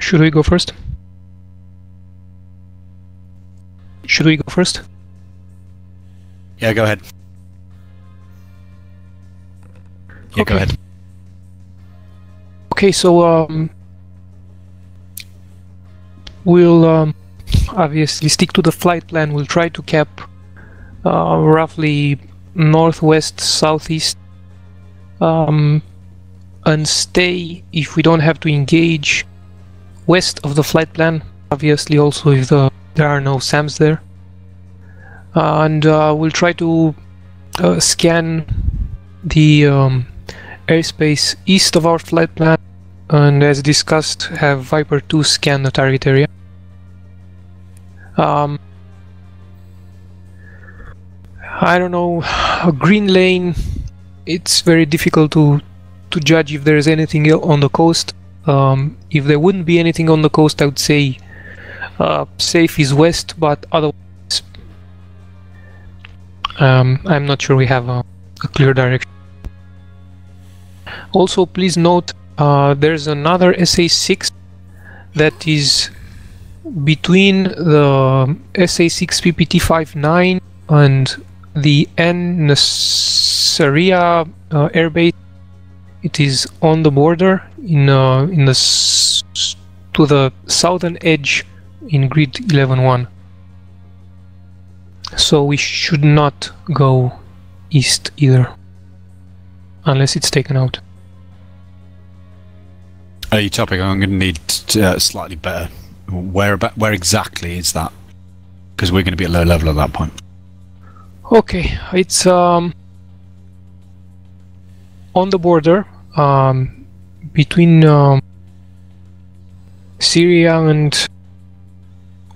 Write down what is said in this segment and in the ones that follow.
Should we go first? Should we go first? Yeah, go ahead. Yeah, Okay. go ahead. Okay, so we'll obviously stick to the flight plan. We'll try to cap roughly northwest, southeast, and stay, if we don't have to engage, west of the flight plan. Obviously, also if there are no SAMs there. And we'll try to scan the airspace east of our flight plan, and as discussed, have Viper 2 scan the target area. I don't know, a green lane, it's very difficult to judge if there is anything on the coast. If there wouldn't be anything on the coast, I would say safe is west, but otherwise I'm not sure we have a clear direction. Also, please note there's another SA6 that is between the SA6 PPT-59 and the N Nasiriyah airbase. It is on the border to the southern edge in grid 11.1. So we should not go east either, unless it's taken out. Your topic, I'm going to need slightly better. Where exactly is that? Because we're going to be at low level at that point. Okay, it's on the border between Syria and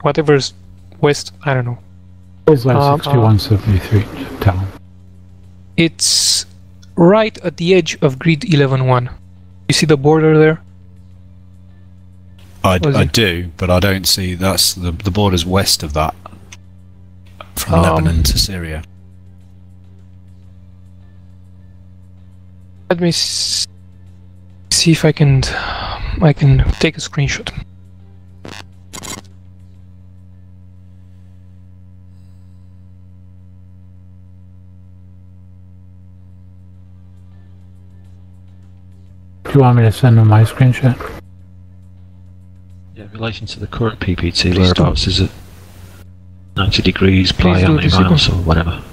whatever's west. I don't know. It's like 6173 town. It's right at the edge of grid 11.1. You see the border there? I do, but I don't see that's the border's west of that, from Lebanon to Syria. Let me see if I can take a screenshot. Do you want me to send them my screenshot? Yeah, in relation to the current PPT, whereabouts is it? 90 degrees, by Please how do many disable. miles or whatever?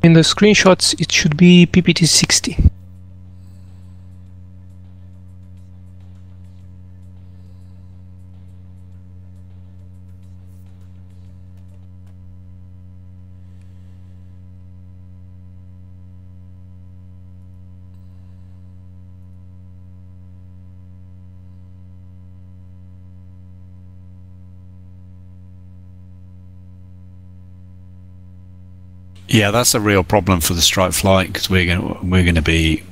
In the screenshots, it should be PPT 60. Yeah, that's a real problem for the strike flight because we're going to be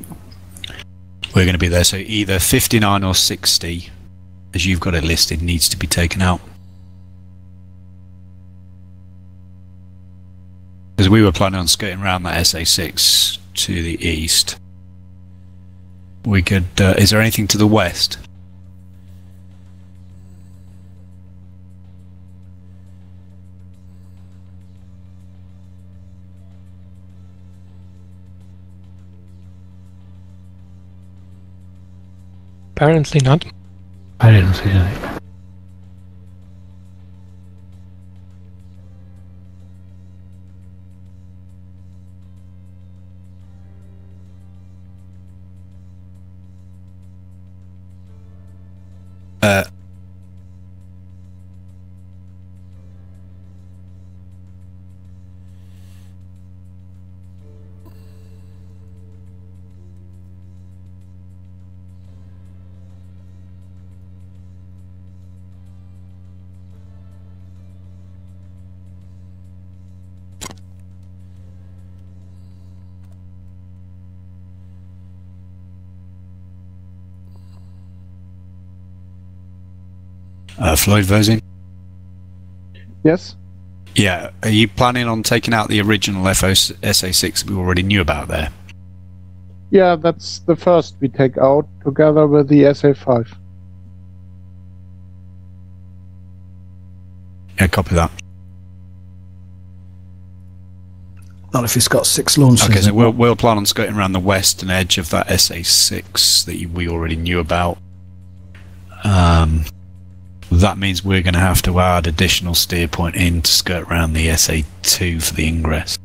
there. So either 59 or 60, as you've got it listed, needs to be taken out. Because we were planning on skirting around that SA6 to the east. We could. Is there anything to the west? Apparently not. I didn't see anything. Floyd Vosin? Yes? Yeah, are you planning on taking out the original SA6 we already knew about there? Yeah, that's the first we take out together with the SA5. Yeah, copy that. Not if it's got 6 launchers. Okay, so we'll plan on skirting around the western edge of that SA6 that we already knew about. That means we're going to have to add additional steer point in to skirt around the SA2 for the ingress.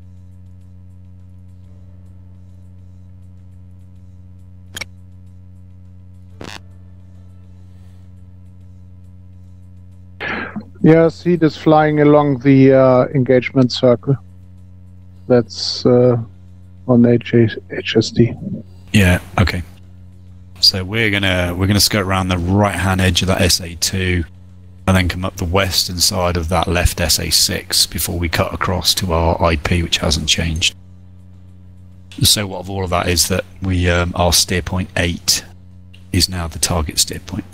Yes, Heat is flying along the engagement circle. That's on HSD. Yeah, okay. So we're gonna skirt around the right hand edge of that SA2 and then come up the western side of that left SA6 before we cut across to our IP, which hasn't changed. So what of all of that is that we our steer point 8 is now the target steer point.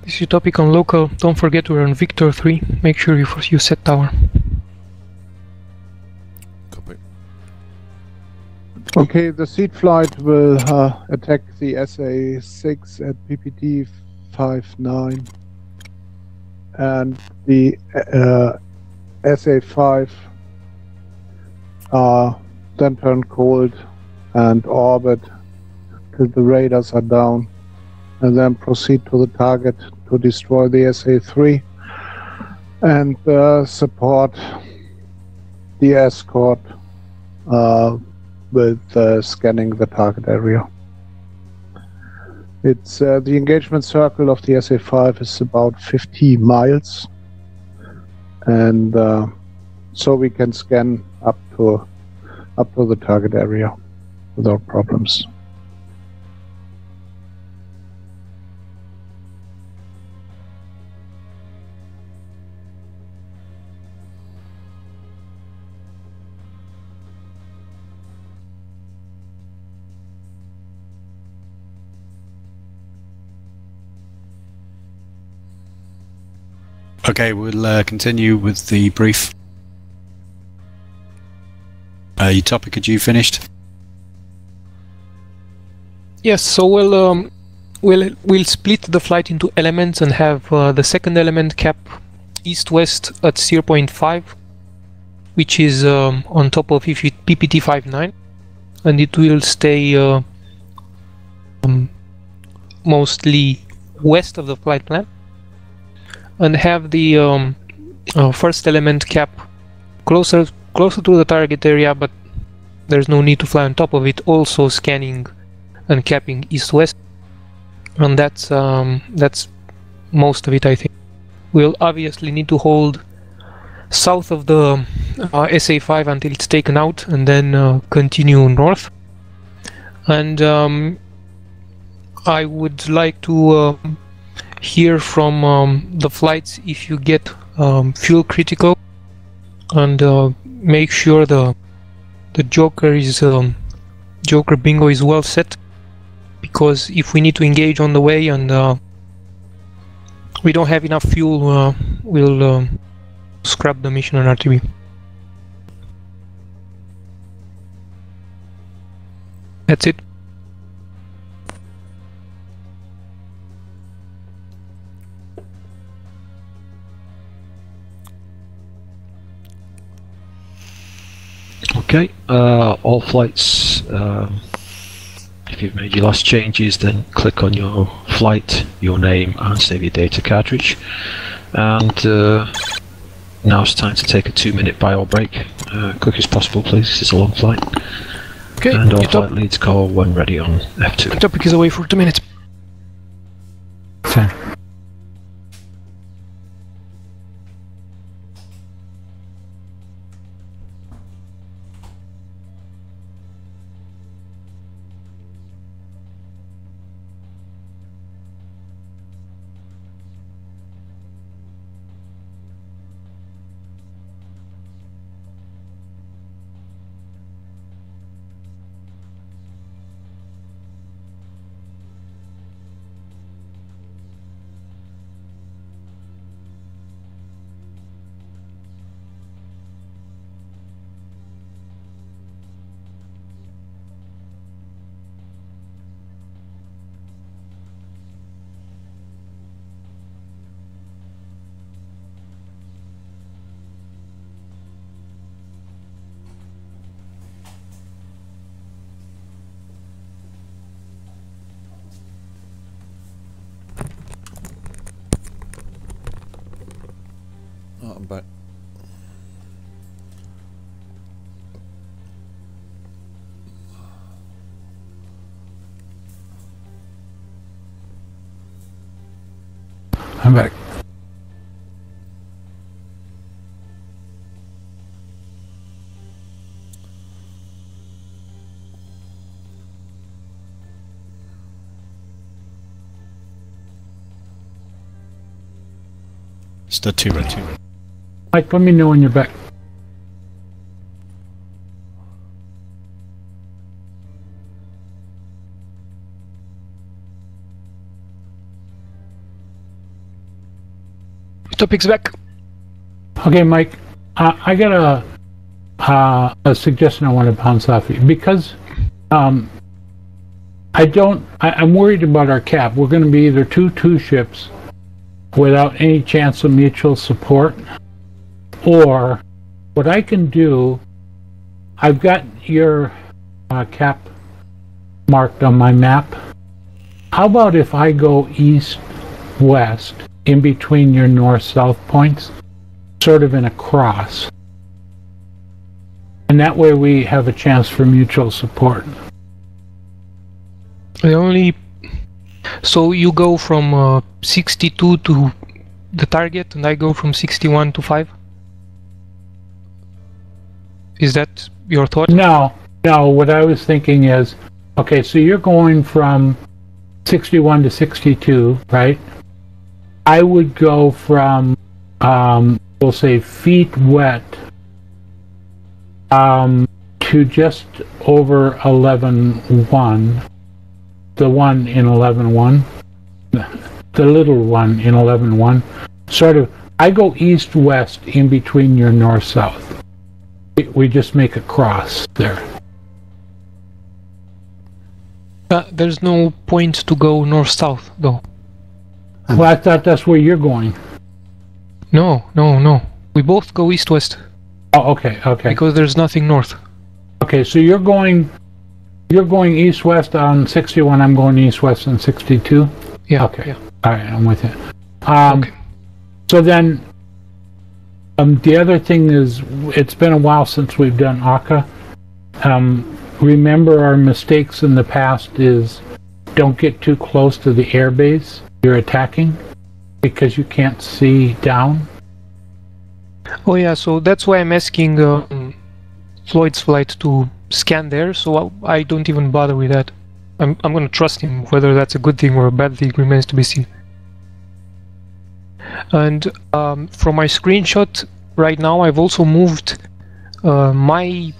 This is your topic on local. Don't forget we're on Victor 3. Make sure you set tower. Copy. Okay, the seed flight will attack the SA6 at PPT 59, and the SA5 then turn cold and orbit till the radars are down, and then proceed to the target to destroy the SA3 and support the escort with scanning the target area. It's the engagement circle of the SA5 is about 50 miles, and so we can scan up to the target area without problems. Okay, we'll continue with the brief. Your topic, had you finished? Yes, so we'll split the flight into elements and have the second element cap east-west at 0.5, which is on top of PPT 59, and it will stay mostly west of the flight plan, and have the first element cap closer to the target area, but there's no need to fly on top of it, also scanning and capping east-west, and that's most of it, I think. We'll obviously need to hold south of the SA5 until it's taken out, and then continue north. And I would like to hear from the flights if you get fuel critical, and make sure the Joker is Joker bingo is well set, because if we need to engage on the way and we don't have enough fuel, we'll scrap the mission on RTB. That's it. Okay, all flights if you've made your last changes, then click on your flight, your name, and save your data cartridge. And now it's time to take a 2-minute bio break. Quick as possible, please. It's a long flight. Okay, And all flight leads call when ready on F2. Topic is away for 2 minutes. Okay. Oh, I'm back. I'm back. Still 2 red. Mike, let me know when you're back. Topic's back. Okay, Mike, I got a suggestion I want to bounce off you because I'm worried about our cap. We're going to be either two ships without any chance of mutual support, or what I can do, I've got your cap marked on my map. How about if I go east-west in between your north-south points, sort of in a cross, and that way we have a chance for mutual support. So you go from 62 to the target, and I go from 61 to 5? Is that your thought? No, what I was thinking is, okay, so you're going from 61 to 62, right? I would go from, we'll say feet wet, to just over 11.1, the one in 11.1, the little one in 11.1, sort of, I go east-west in between your north-south. We just make a cross there. There's no point to go north-south, though. Well, I thought that's where you're going. No. We both go east-west. Oh, okay. Because there's nothing north. Okay, so you're going east-west on 61, I'm going east-west on 62? Yeah. Okay. Yeah. Alright, I'm with you. Okay. So then, the other thing is, it's been a while since we've done ACA. Remember our mistakes in the past is don't get too close to the airbase you're attacking because you can't see down. Oh yeah, so that's why I'm asking Floyd's flight to scan there, so I don't even bother with that. I'm gonna trust him. Whether that's a good thing or a bad thing remains to be seen. And from my screenshot right now, I've also moved my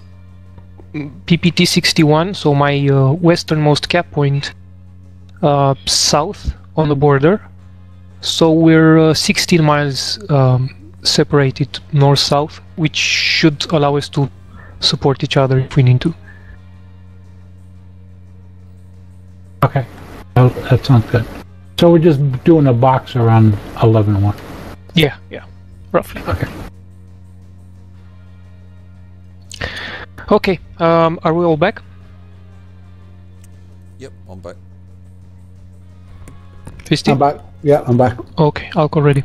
PPT-61, so my westernmost cap point, south on the border. So we're 16 miles separated north-south, which should allow us to support each other if we need to. Okay, well, that sounds good. So we're just doing a box around 11.1. Yeah, roughly. Okay. Are we all back? Yep. I'm back. Fisty? I'm back. Yeah, I'm back. Okay, Alco ready.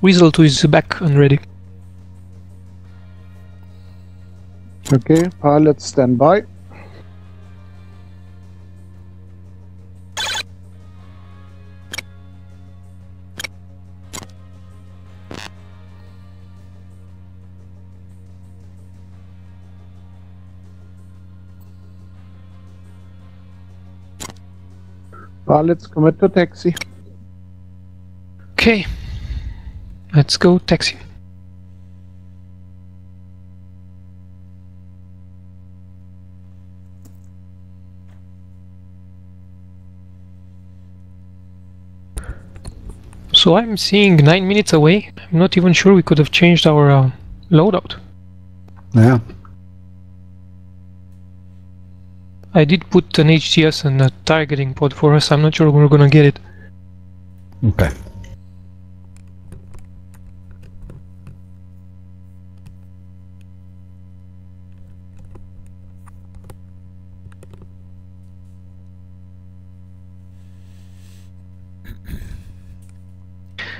Weasel 2 is back and ready. Okay, pilots stand by. Pilots commit to taxi. Okay, let's go taxi. So I'm seeing 9 minutes away. I'm not even sure we could have changed our loadout. Yeah. I did put an HTS and a targeting pod for us. I'm not sure we're gonna get it. Okay.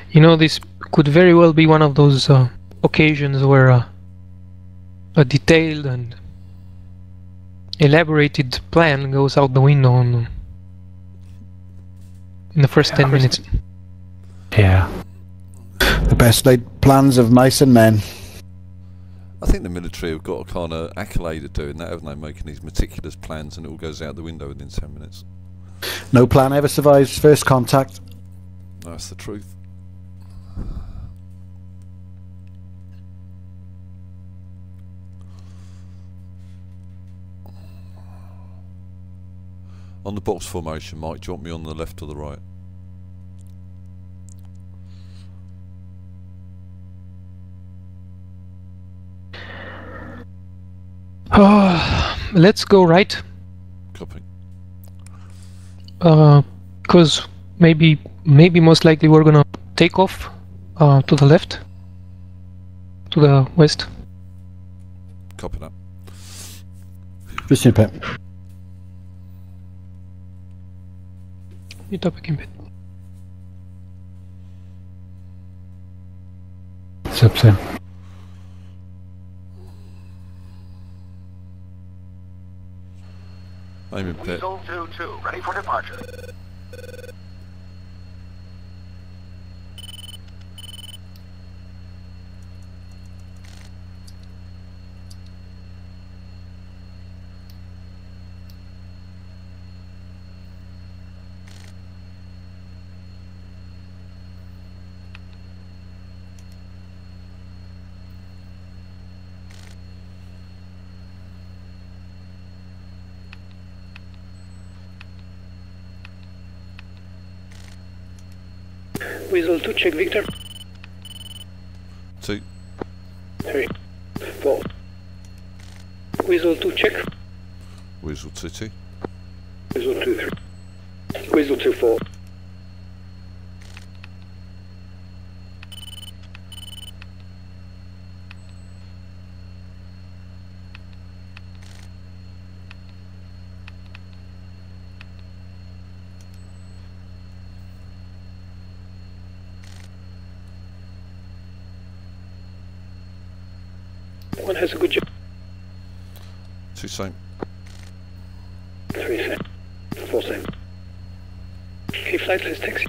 You know, this could very well be one of those occasions where a detailed and elaborated plan goes out the window in the first 10 minutes. Yeah. The best laid plans of mice and men. I think the military have got a kind of accolade of doing that, haven't they? Making these meticulous plans and it all goes out the window within 10 minutes. No plan ever survives first contact. That's the truth. On the box formation, Mike, do you want me on the left or the right? Let's go right. Copy. Because maybe most likely we're gonna take off to the left, to the west. Copy that. Just in pit. You top in bit. Zip Sim. Aim in pit. Weasel 2-2, ready for departure. Weasel 2, check Victor. 2. 3, 4. Weasel 2, check. Weasel 2-2. Weasel 2, 3. Weasel 2, 4. One has a good job. 2 same. 3 same. 4 same. Okay, flight, let's taxi.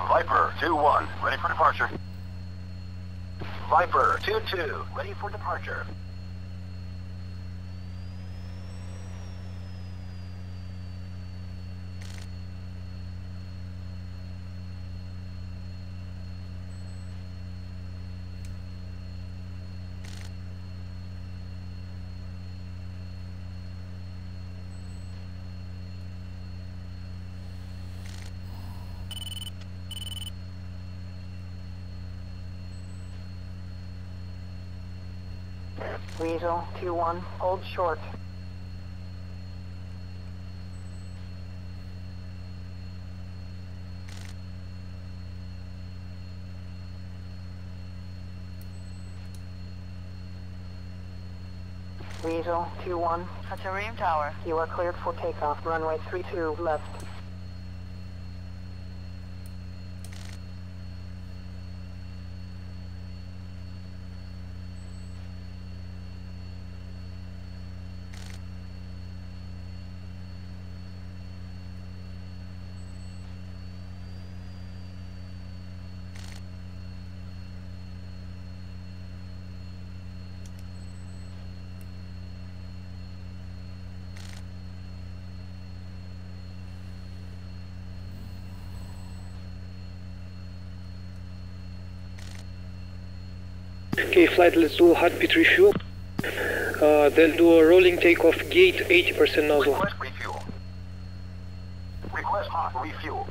Viper 2-1, ready for departure. Viper 2-2, ready for departure. Weasel 2-1, hold short. Weasel 2-1, Hatcherim Tower. You are cleared for takeoff. Runway 32 left. Okay, flight, let's do hot pit refuel. They'll do a rolling takeoff, gate 80% nozzle. Request refuel. Request hot refuel.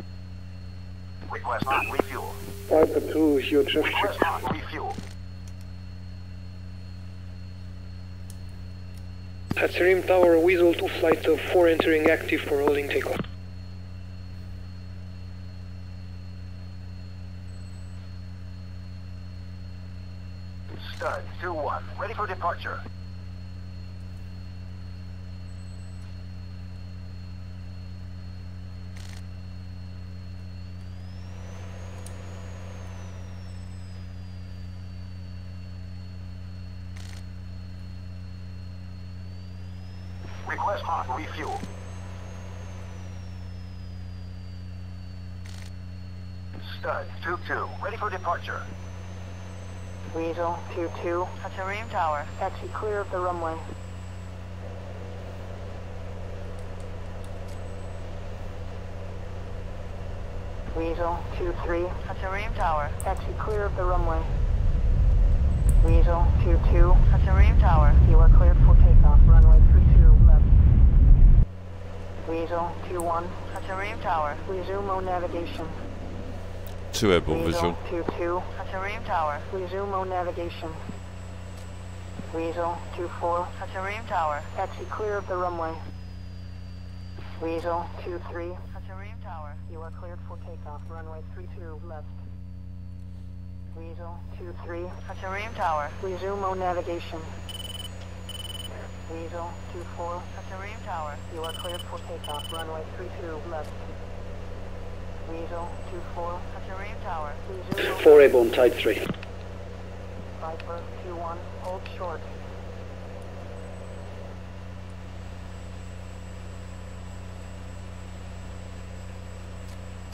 Request hot refuel. Piper 2, your traffic. Request hot refuel. Hatcherim Tower, Weasel 2, flight 4 entering active for rolling takeoff. Stud 2-1, ready for departure. Request hot refuel. Stud 2-2, ready for departure. Weasel 2-2, Hatcherim Tower. Taxi clear of the runway. Weasel 2-3, Hatcherim Tower. Taxi clear of the runway. Weasel 2-2, Hatcherim Tower. You are cleared for takeoff. Runway 32 left. Weasel 2-1, Hatcherim Tower. Resume on navigation. 2 airborne visual. 2-2, Hatcherim Tower. Resume on navigation. Weasel 2-4, Hatcherim Tower. Taxi clear of the runway. Weasel 2-3, Hatcherim Tower. You are cleared for takeoff. Runway 32 left. Weasel 2-3, Hatcherim Tower. Resume on navigation. Weasel 2-4, Hatcherim Tower. You are cleared for takeoff. Runway 32 left. Weasel 2-4, Hatcherim Tower. Resume 4 airborne, Tide 3. Viper 2-1, hold short.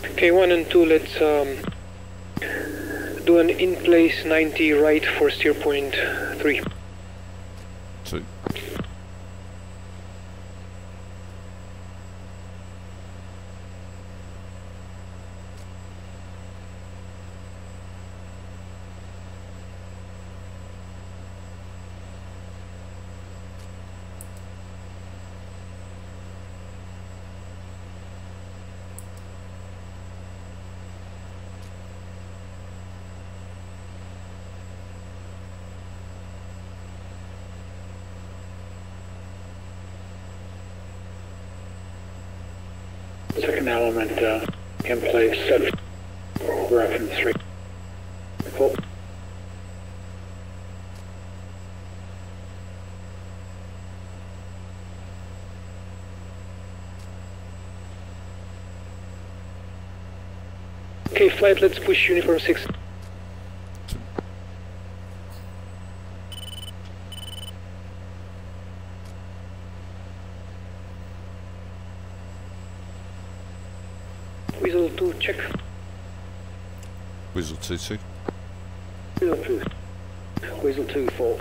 Okay, 1 and 2, let's do an in-place 90 right for steer point 3. 2. Second element in place, set reference 3. Cool. Okay, flight, let's push uniform 6. Weasel 2, check. Weasel 2-2. Weasel 2. Weasel 2, 4.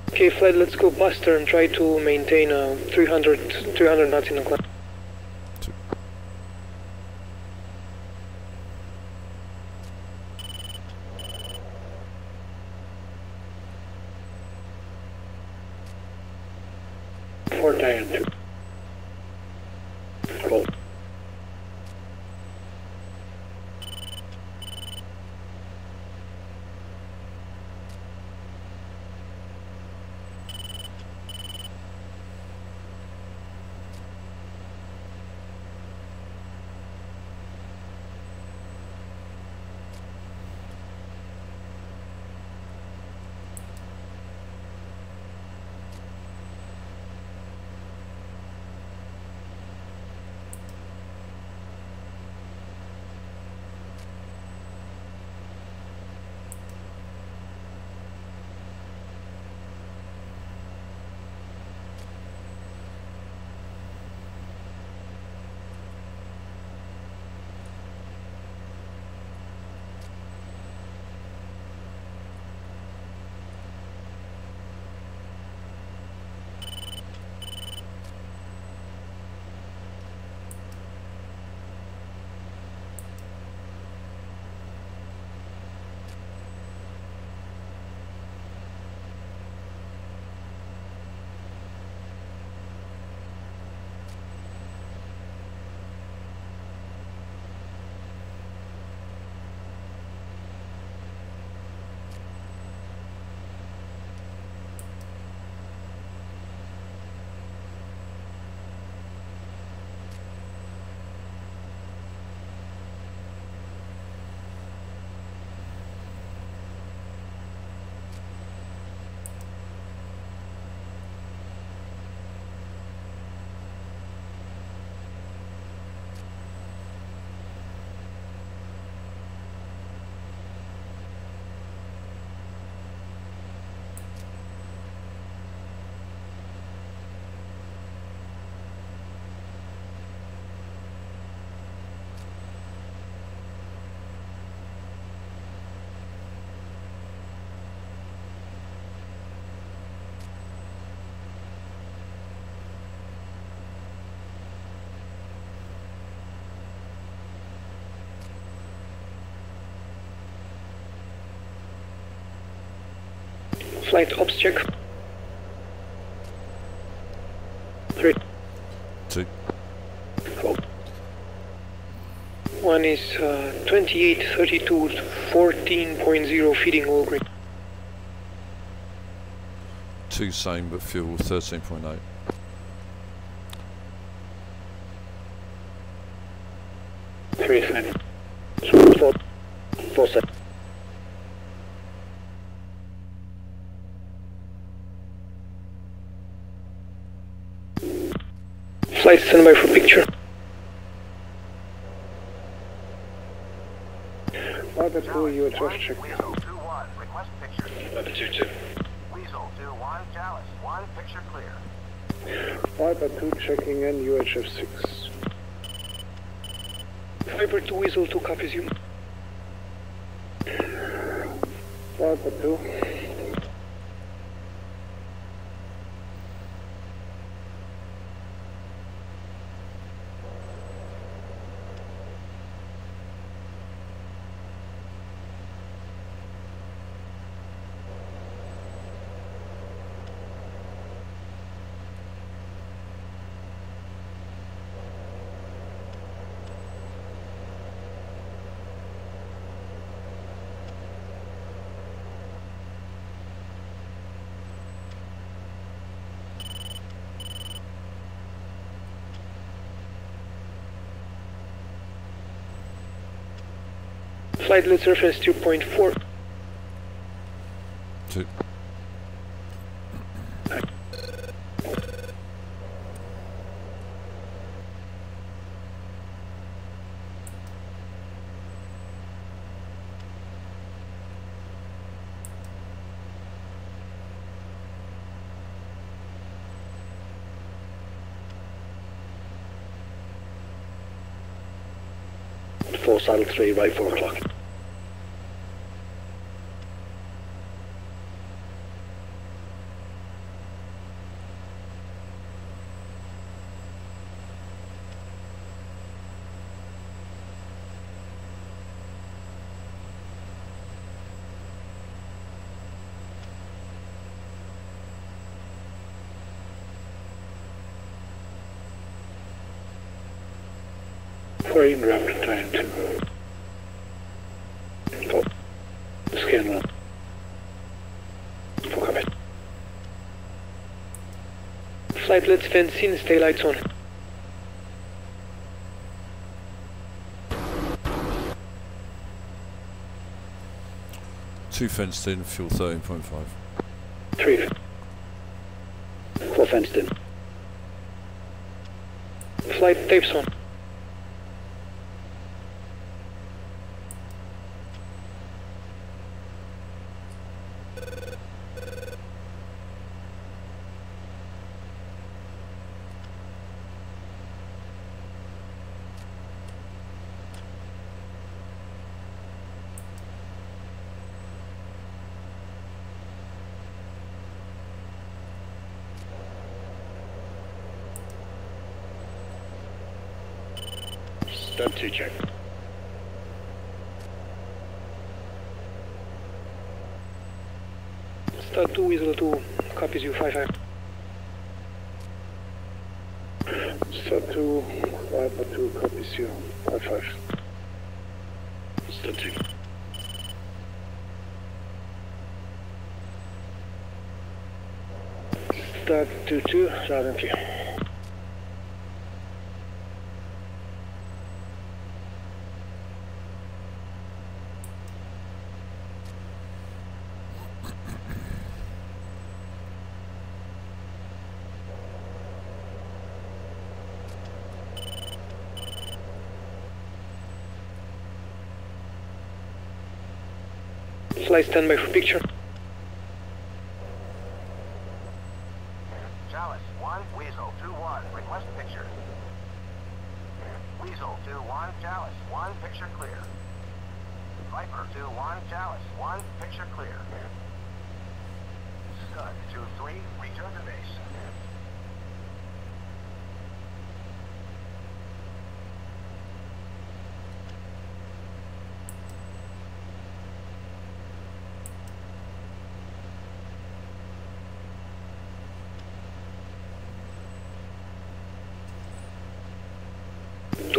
Okay, flight, let's go Buster and try to maintain 300 knots in the climb. 2. Fort Diane 2. Cool. Flight ops check. 3. 2. Oh. One is 2832 14.0 feeding oil green. 2 same but fuel 13.8. Three same. 4 7. Flight standby for picture. Papa 2, UHF check. Weasel 2-1, request picture. Papa 2-2. Weasel 2-1, Chalice 1, picture clear. Viper 2 checking in, UHF 6. Viper 2, Weasel 2 copies you. Viper 2. Flight lead surface 2.4. 2. Full saddle 3, right 4 o'clock. Green rapid time 2. Oh. Scan line. Full copy. Flight leads fence in, stay lights on. Two fenced in, fuel 13.5. 3. 4 fenced in. Flight tapes on. Step 2 check. Start 2, Weasel 2, copies you 5-5. Step 2, Viper 2 copies you 5-5. Start 2. Start 2-2, loud and clear. Flight standby for picture. Chalice 1, Weasel 2-1, request picture. Weasel 2-1, Chalice 1, picture clear. Viper 2-1, Chalice 1, picture clear. Scud 2-3, return to base.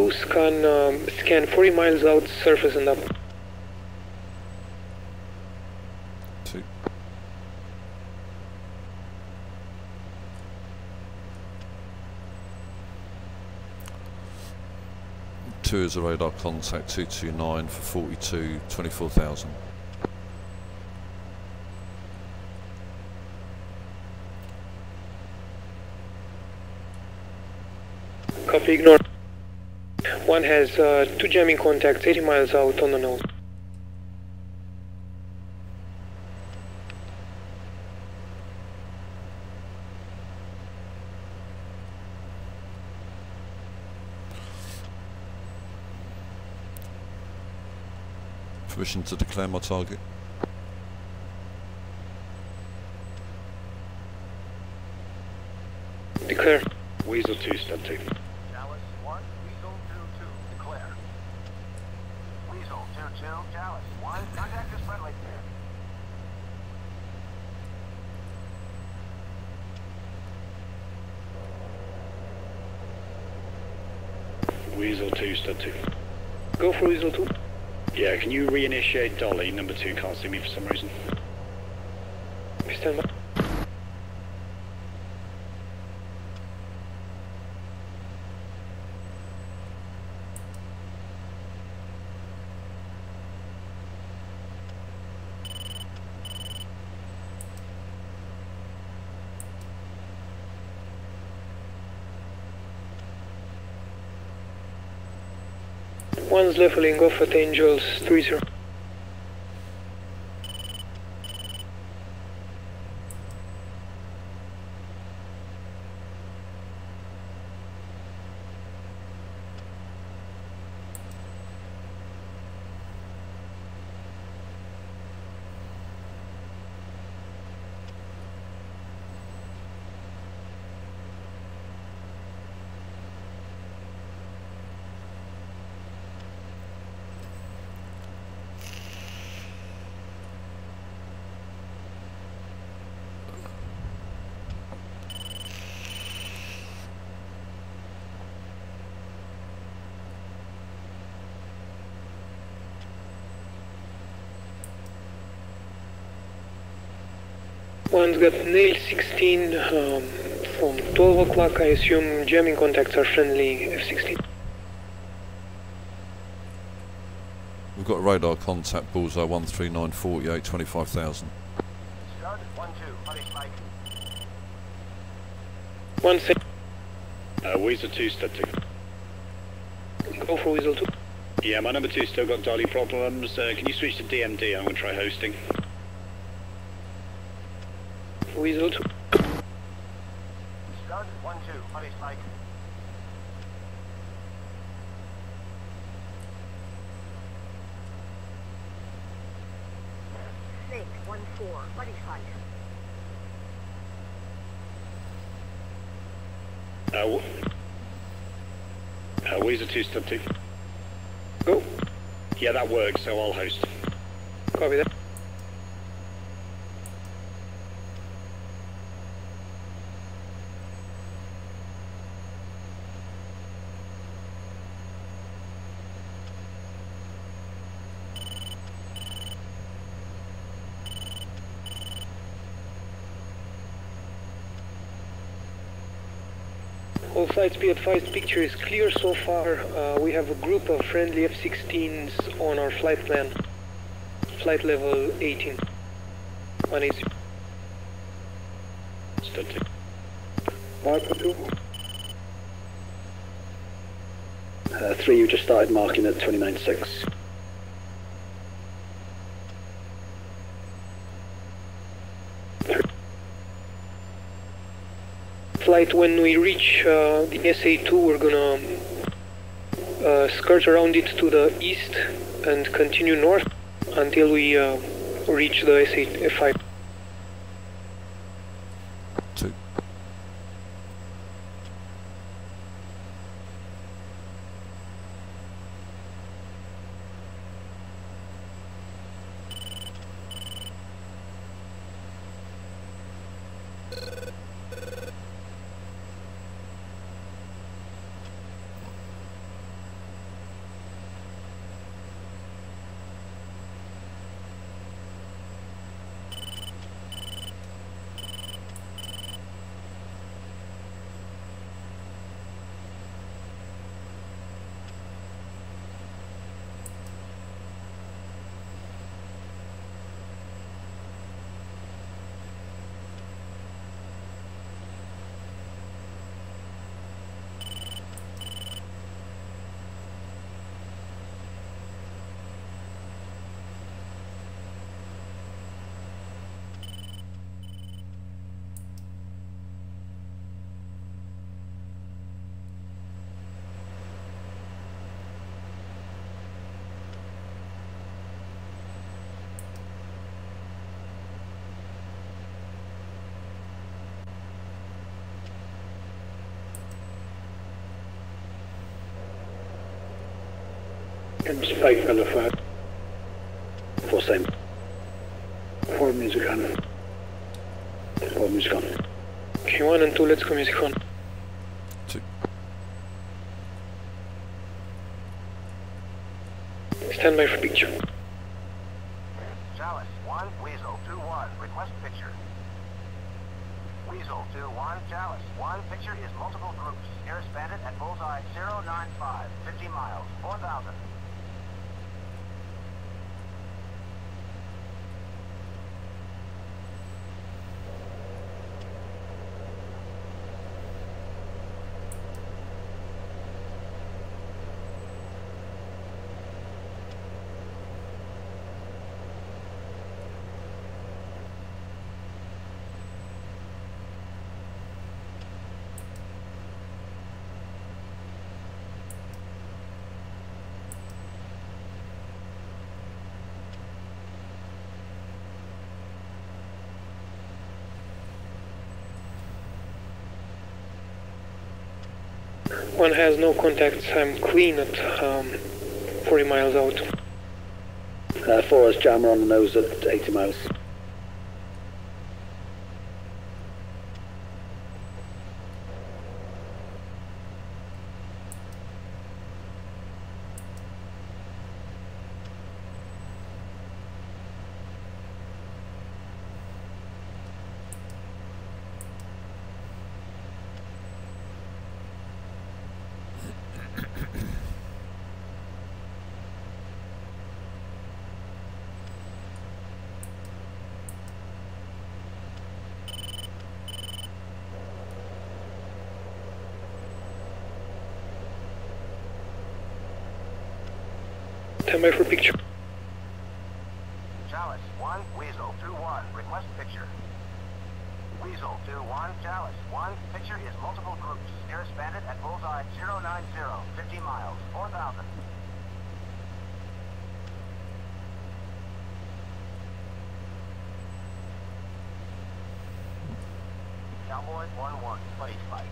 2, scan 40 miles out, surface and up. 2. Two is a radar contact 229 for 42, 24,000. Copy, ignore. 1 has 2 jamming contacts 80 miles out on the nose. Permission to declare my target. Declare. Weasel 2, step 2. Chalice 1, Weasel 2-2, declare. Weasel 2-2, Chalice 1, contact is friendly. Weasel 2, step 2. Go for Weasel 2. Yeah, can you reinitiate Dolly? Number 2 can't see me for some reason. Stand by. One's leveling off at Angels 30. One's got nail 16 from 12 o'clock. I assume jamming contacts are friendly F-16. We've got a radar contact bullseye 13948, 25,000. Scud 1-2, buddy spike. 1 sec. Weasel 2, step 2. Go for Weasel 2. Yeah, my number 2 still got Dolly problems. Can you switch to DMD? I'm going to try hosting. Weasel 2. Scud 1-2, buddy spike. Snake 1-4, buddy spike. Weasel 2, step 2. Go. Yeah, that works, so I'll host. Copy that. All sides be advised, picture is clear so far. We have a group of friendly F-16s on our flight plan. Flight level 18. 180. Step 2. Mark 2. 3, you just started marking at 29.6. Flight, when we reach the SA-2, we're gonna skirt around it to the east and continue north until we reach the SA-5. 2. Spike fellow 5. For same. 4 music on. 4 music on. Okay, 1 and 2, let's go music on. 2. Stand by for picture. Chalice 1, Weasel 2-1, request picture. Weasel 2-1, Chalice 1, picture is multiple groups. Nearest bandit at bullseye 095, 50 miles, 4,000. One has no contacts. I'm clean at 40 miles out. 4 is jammer on the nose at 80 miles. Stand by for picture. Chalice 1, Weasel 2-1, request picture. Weasel 2-1, Chalice 1, picture is multiple groups. Nearest bandit at bullseye 090, 50 miles, 4,000. Cowboy 1-1, buddy spike.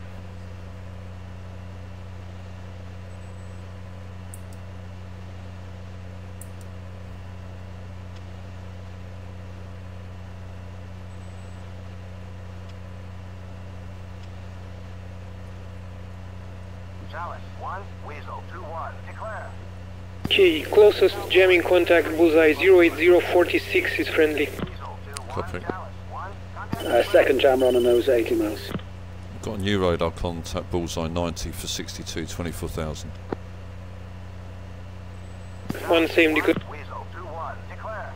Chalice 1, Weasel 2-1, declare. Okay, closest jamming contact bullseye 08046 is friendly. Copy. Second jammer on the nose at 80 miles. Got a new radar contact bullseye 90 for 62, 24,000. One same decoy. Weasel 2-1, declare.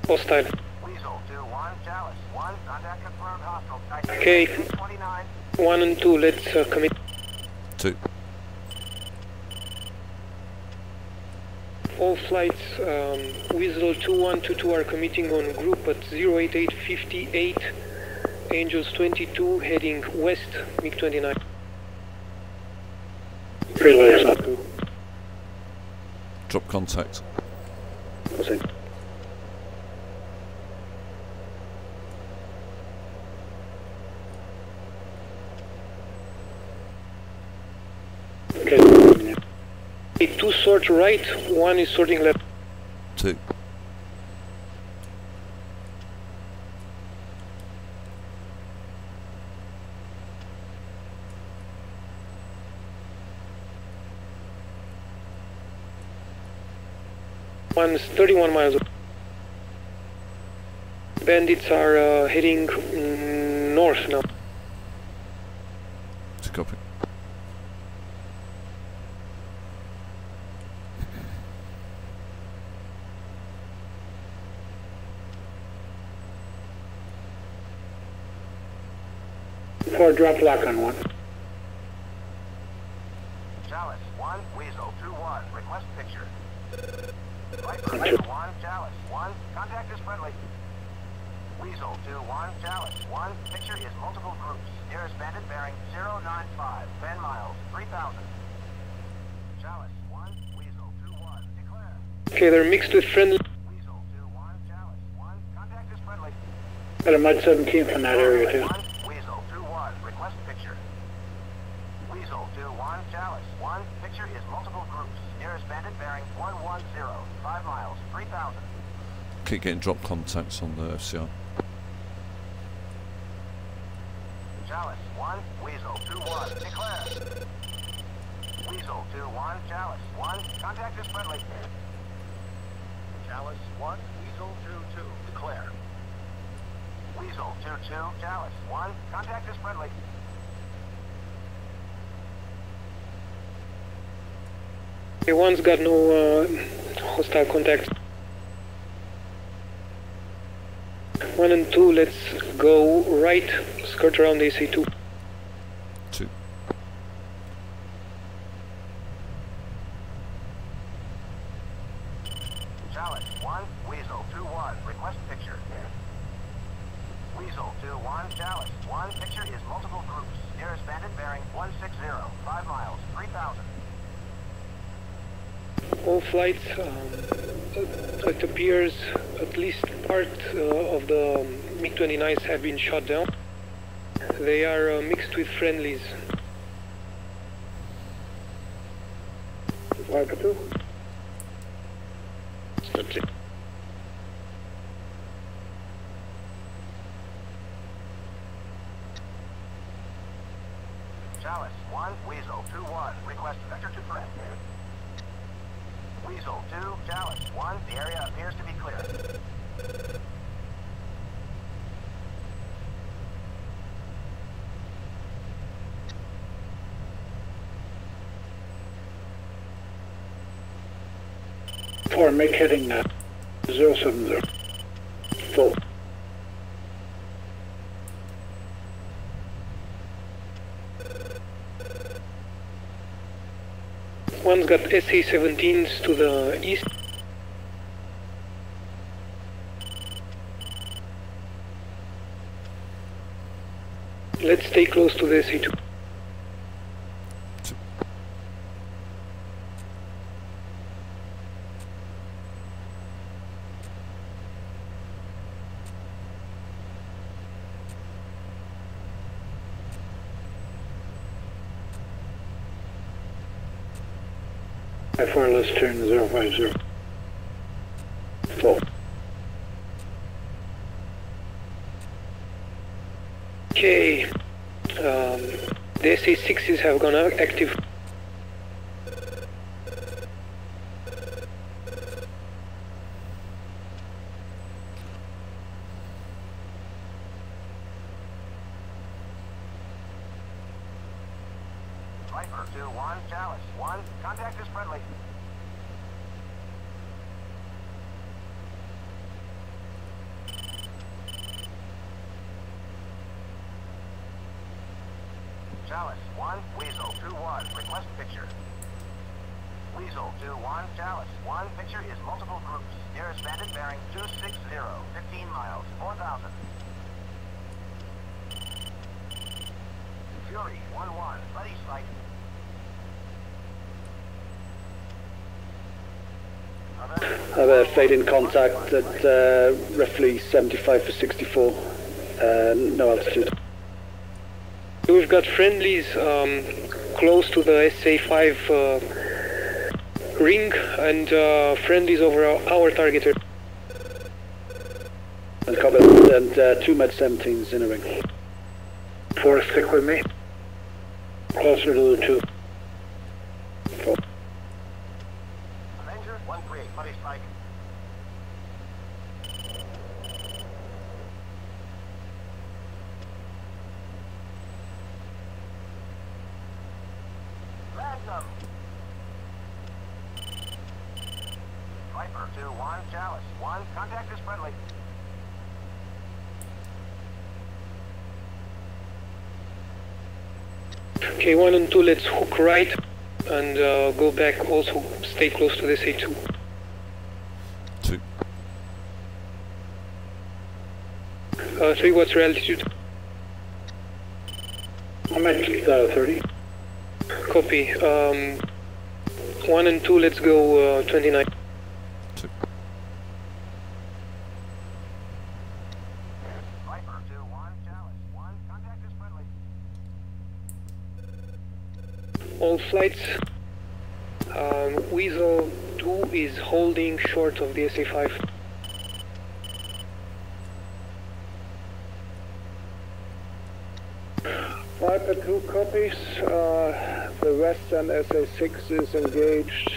Hostile. Weasel 2-1, Chalice 1, contact confirmed hostile. Okay. 29. 1 and 2, let's commit. 2. All flights, Weasel 2122 are committing on group at 08858, Angels 22 heading west, MiG-29. Drop contact. Okay. 2 sort right, 1 is sorting left. 2. One's 31 miles away. Bandits are heading north now. To copy. For drop lock on 1. Chalice 1, Weasel 2-1, request picture. Viper 1, Chalice 1, contact is friendly. Weasel 2-1, Chalice 1, picture is multiple groups. Nearest bandit bearing 095, 10 miles, 3,000. Chalice 1, Weasel 2-1, declare. Okay, they're mixed with friendly. Weasel 2-1, Chalice 1, contact is friendly. Got a Mud 17 from that area too. Weasel 2-1, Chalice 1. Picture is multiple groups. Nearest bandit bearing 110. 5 miles, 3,000. Keep getting drop contacts on the FCR. Chalice 1, Weasel 2-1, declare. Weasel 2-1, Chalice 1, contact is friendly. Chalice 1, Weasel 2-2, declare. Weasel 2-2, Chalice 1, contact is friendly. One's got no hostile contact. 1 and 2, let's go right, skirt around AC2. 2. Chalice 1, Weasel 2-1, request picture. Weasel 2-1, Chalice 1, picture is multiple groups. Nearest bandit bearing 160, 5 miles, 3,000. All flights, it appears at least part of the MiG-29s have been shot down. They are mixed with friendlies. Viper 2. Chalice 1, Weasel 2-1, request vector to threat. Weasel 2, Chalice 1, the area appears to be clear. For MiG heading 070. Full. One's got SA-17s to the east. Let's stay close to the SA-2. I4, let's turn 050. Full. Okay, the SA-6s have gone active. Viper 2-1, Chalice 1, contact is friendly. Chalice 1, Weasel 2-1, request picture. Weasel 2-1, Chalice 1, picture is multiple groups. Nearest bandit bearing 260, 15 miles, 4,000. Fury 1-1, ready sight. I have a fade in contact at roughly 75 for 64. No altitude. We've got friendlies close to the SA-5 ring and friendlies over our targeter. And cover, and 2 Med-17s in a ring. 4, stick with me. Closer to the 2. Full. Avenger 1-3, buddy strike. Magnum. Viper 2-1, Chalice 1, contact is friendly. Okay, 1 and 2, let's hook right and go back, also stay close to the SA-2. 2. 3, what's your altitude? I'm at 30. Copy. 1 and 2, let's go 29. 2. Viper 2-1, Chalice 1, contact is friendly. all flights. Weasel 2 is holding short of the SA-5. Viper 2 copies. The Western SA-6 is engaged.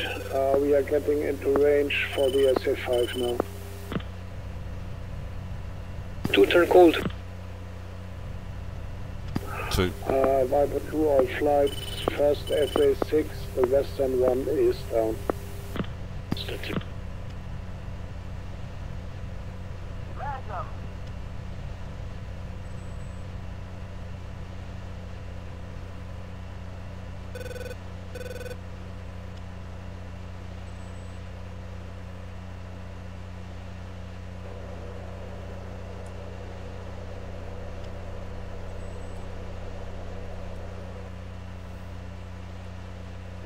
We are getting into range for the SA-5 now. 2 turn cold. 2. Viper 2 all flights. First SA-6, the Western one is down. Ransom.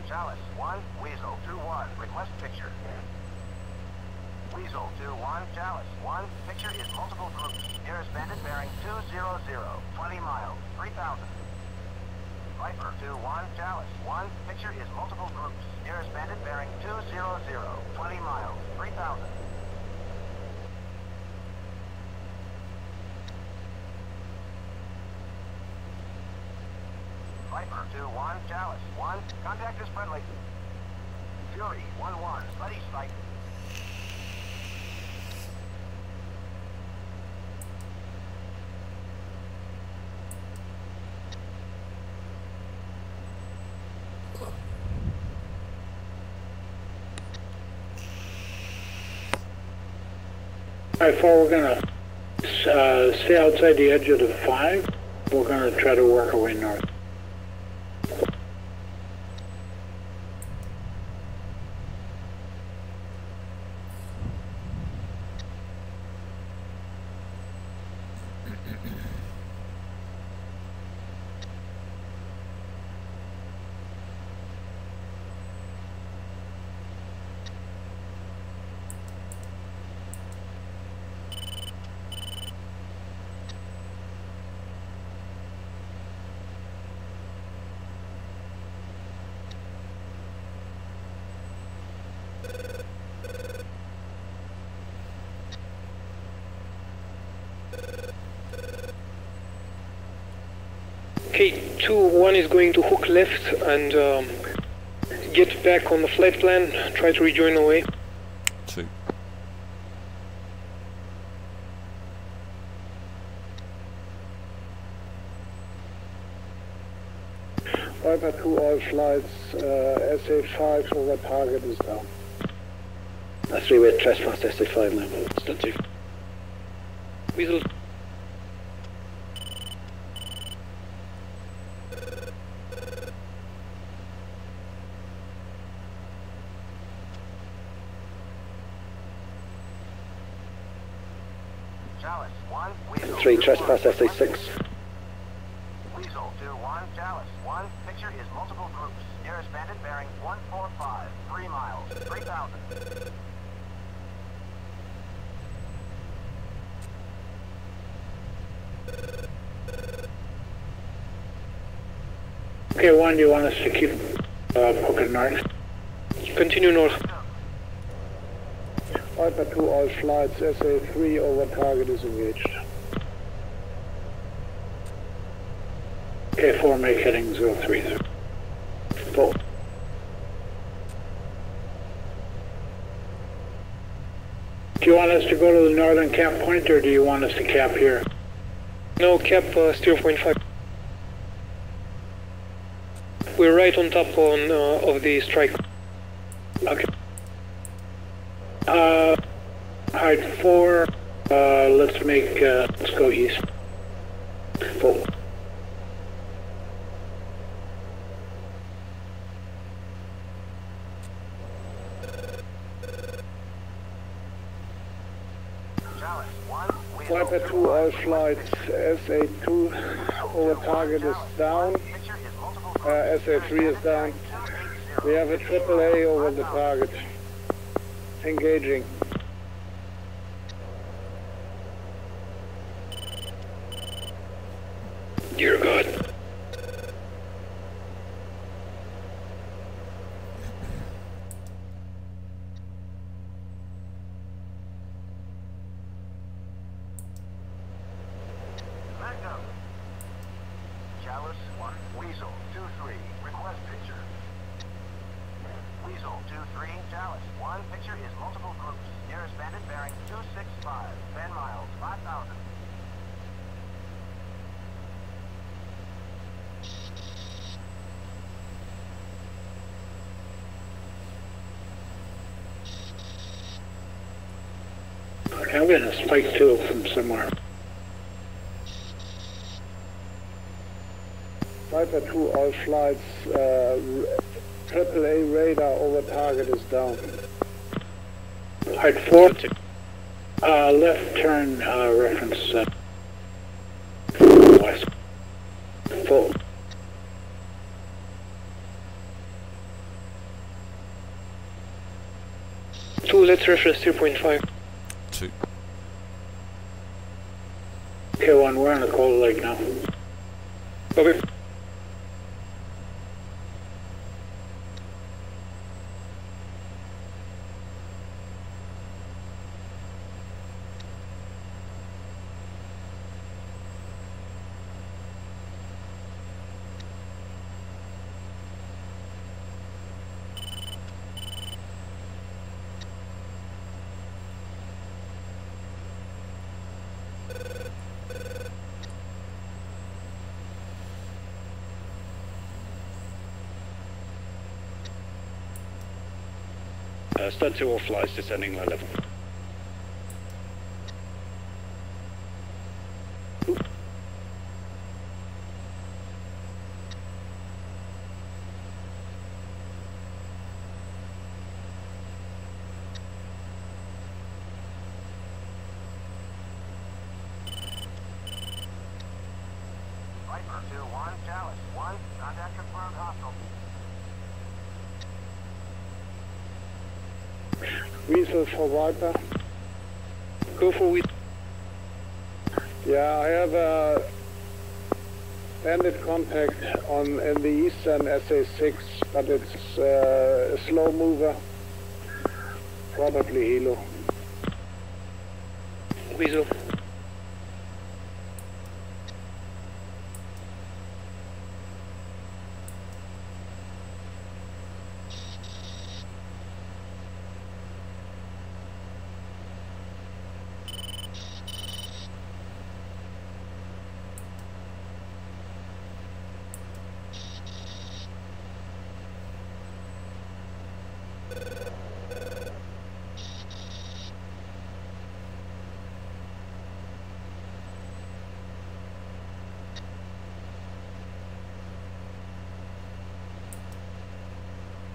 Chalice 1, Weasel 2-1, request picture. Weasel 2-1, Chalice 1, picture is multiple groups. Nearest bandit bearing 200, 20 miles, 3,000. Viper 2-1, Chalice 1, picture is multiple groups. Nearest bandit bearing 200, 20 miles, 3,000. Viper 2-1, Chalice 1, contact is friendly. Fury 1-1, buddy strike. Alright, 4, we're gonna stay outside the edge of the 5. We're gonna try to work our way north. Okay, 2-1 is going to hook left and get back on the flight plan, try to rejoin the way. 2. Viper 2 all flights, SA-5 over target is down. A 3-way trespass SA-5 now. Still 2. Weasel. Chalice 1, Weasel 3 2-1, trespass request SA-6. picture. Weasel 2-1, Chalice 1, picture is multiple groups. Nearest bandit bearing 145, 3 miles, 3,000. Okay, 1, do you want us to keep poking north? Continue north. Viper 2 all flights, SA-3 over target is engaged. Okay, 4, make heading 03. 4. Do you want us to go to the northern cap point, or do you want us to cap here? No, cap 0.5. We're right on top of the strike. Okay. Alright, 4, let's go east. 4. Viper 2 all flights, SA-2 over target is down, SA-3 is down. We have a AAA over the target. Engaging. Dear God. Weasel 2-3, request picture. Weasel 2-3, Dallas 1, picture is multiple groups. Nearest bandit bearing 265, 10 miles, 5,000. Okay, I'm getting a spike too from somewhere. Viper 2, all flights, AAA radar over target is down. Height 4, left turn, reference, west. Full. Two, let's reference 3.5. 2. K1, we're on the cold lake now. Okay. Stud 2 all flights descending low level. Viper 2-1, Dallas 1, contact confirmed hostile. Weasel for Viper. Go for Weasel. Yeah, I have a bandit contact in the eastern SA6, but it's a slow mover. Probably Hilo. Weasel.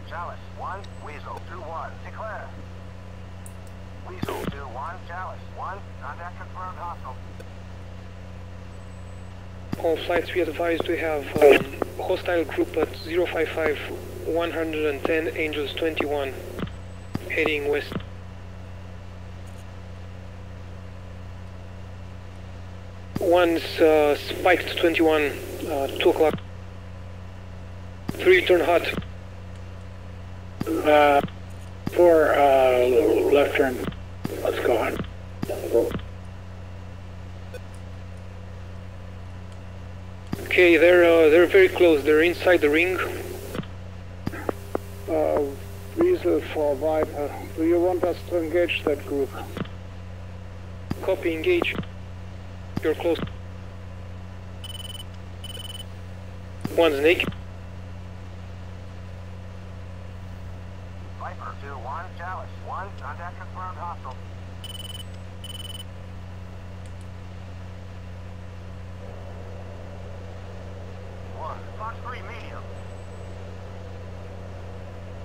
Dallas 1, Weasel 2-1, declare. Weasel 2-1, Dallas 1, contact confirmed hostile. All flights we advised we have hostile group at 055 110 Angels 21 heading west. One's spiked 21, 2 o'clock. 3 turn hot. 4 left turn. Let's go on. Okay, they're very close. They're inside the ring. Weasel for Viper. Do you want us to engage that group? Copy, engage. You're close. One's naked. Viper 2-1, Dallas 1, contact confirmed hostile. Fox 3 medium.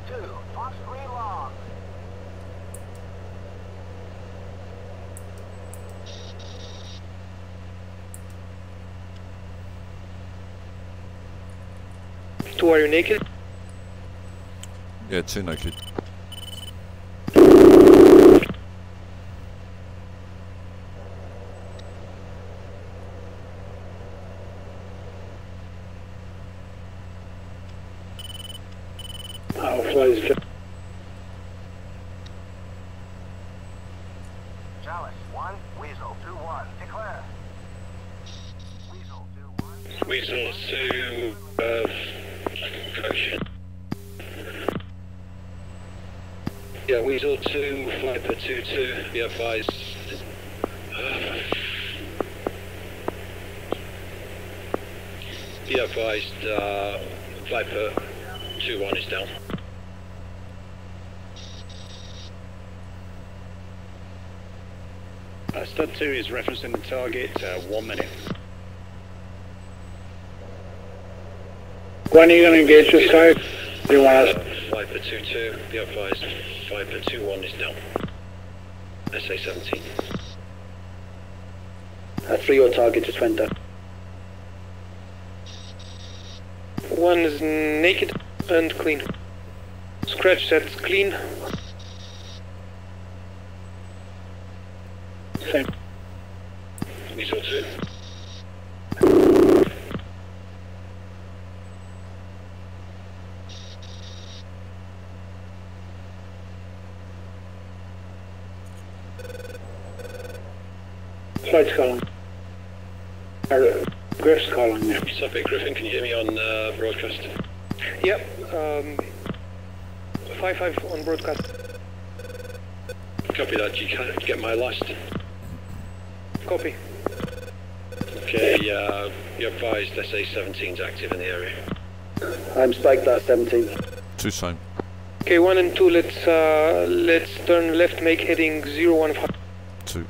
2, Fox 3 long. Two, are you naked? Yeah, 2 naked. Flies. Dallas 1, Weasel 2-1, declare. Weasel 2-1. Weasel 2. traction. Yeah, Weasel 2, Viper 2-2, be advised. Be advised, Viper 2-1 is down. Stud 2 is referencing the target, 1 minute. When are you going to engage this target? Do you want us? Viper 2-2, be advised, Viper 2-1 is down. SA-17. 3, your target just went down. 1 is naked and clean. Scratch, that's clean. Same. Weasel 2. Flight's calling. Griff's calling now. Subject Griffin, can you hear me on broadcast? Yep. 5-5 on broadcast. Copy that, you can get my last. Copy. Okay, you're advised SA-17's active in the area. I'm spiked that 17. 2 same. Okay, 1 and 2, let's turn left, make heading 015. 2.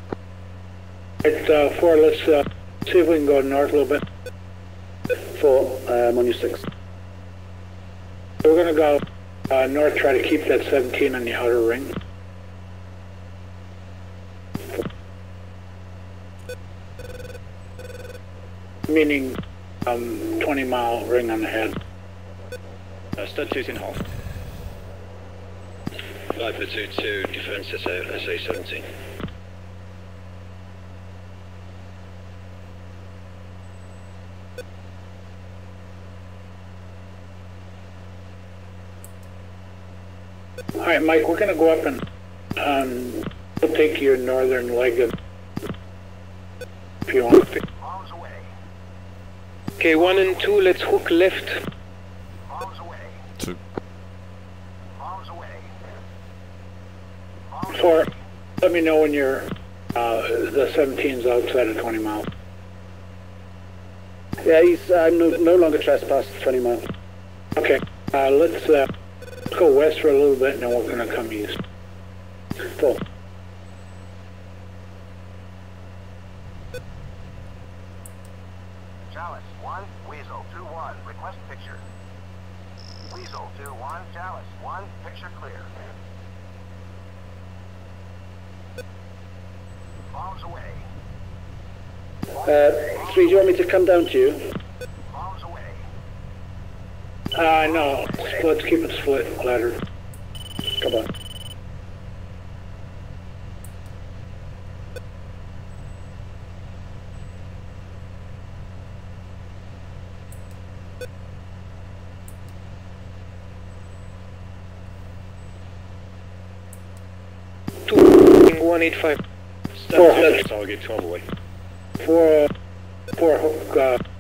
Right, 4, let's see if we can go north a little bit. 4, I'm on your 6. We're going to go north, try to keep that 17 on the outer ring. Meaning 20-mile ring on the head. Stud 2's in half. Viper 2-2, defense SA-17. Alright, Mike, we're going to go up and we'll take your northern leg of, if you want. Okay, 1 and 2, let's hook left. 2. 4, let me know when you're, the 17's outside of 20 miles. Yeah, I'm no longer trespassed 20 miles. Okay, let's go west for a little bit and then we're going to come east. 4. Chalice 1, Weasel 2-1, request picture. Weasel 2-1, Chalice 1, picture clear. Bombs away. 3, do you want me to come down to you? Bombs away. No, let's keep it split, ladder. Come on. Two 185. Stud 2, target 12 away. 4 hook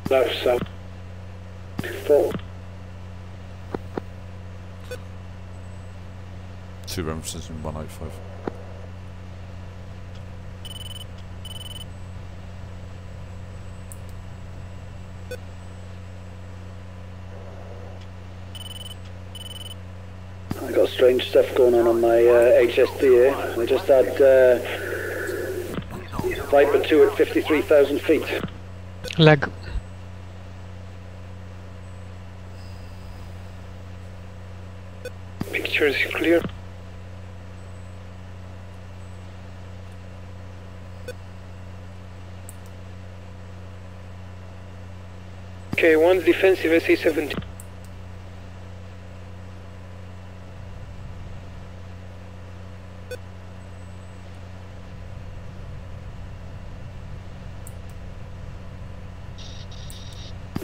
left south. 4. 2 references in 185. I got strange stuff going on my HSD here. I just had Viper 2 at 53,000 feet. Lag. Picture is clear. Okay, 1's defensive SA-17.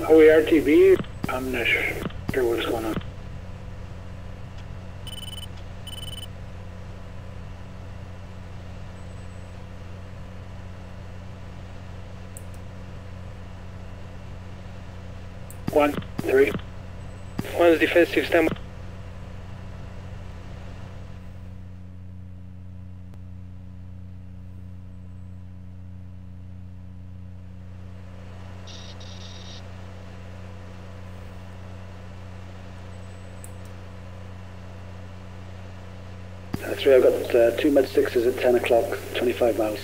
Are we RTB? I'm not sure what's going on. One, 3. One's defensive, stand by. Three, I've got 2 med-6s at 10 o'clock, 25 miles.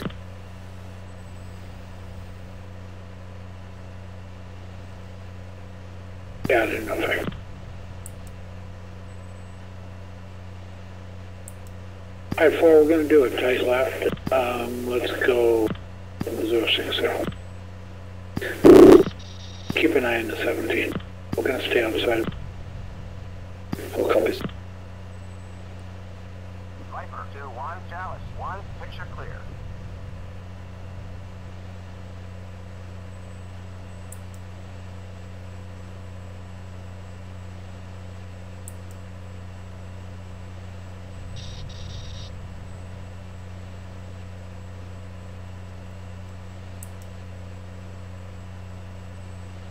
Yeah, I didn't know that. Alright, 4, we're going to do a tight left. Let's go 060. Keep an eye on the 17. We're going to stay outside. 4 copies. Viper 2-1, Chalice 1, picture clear.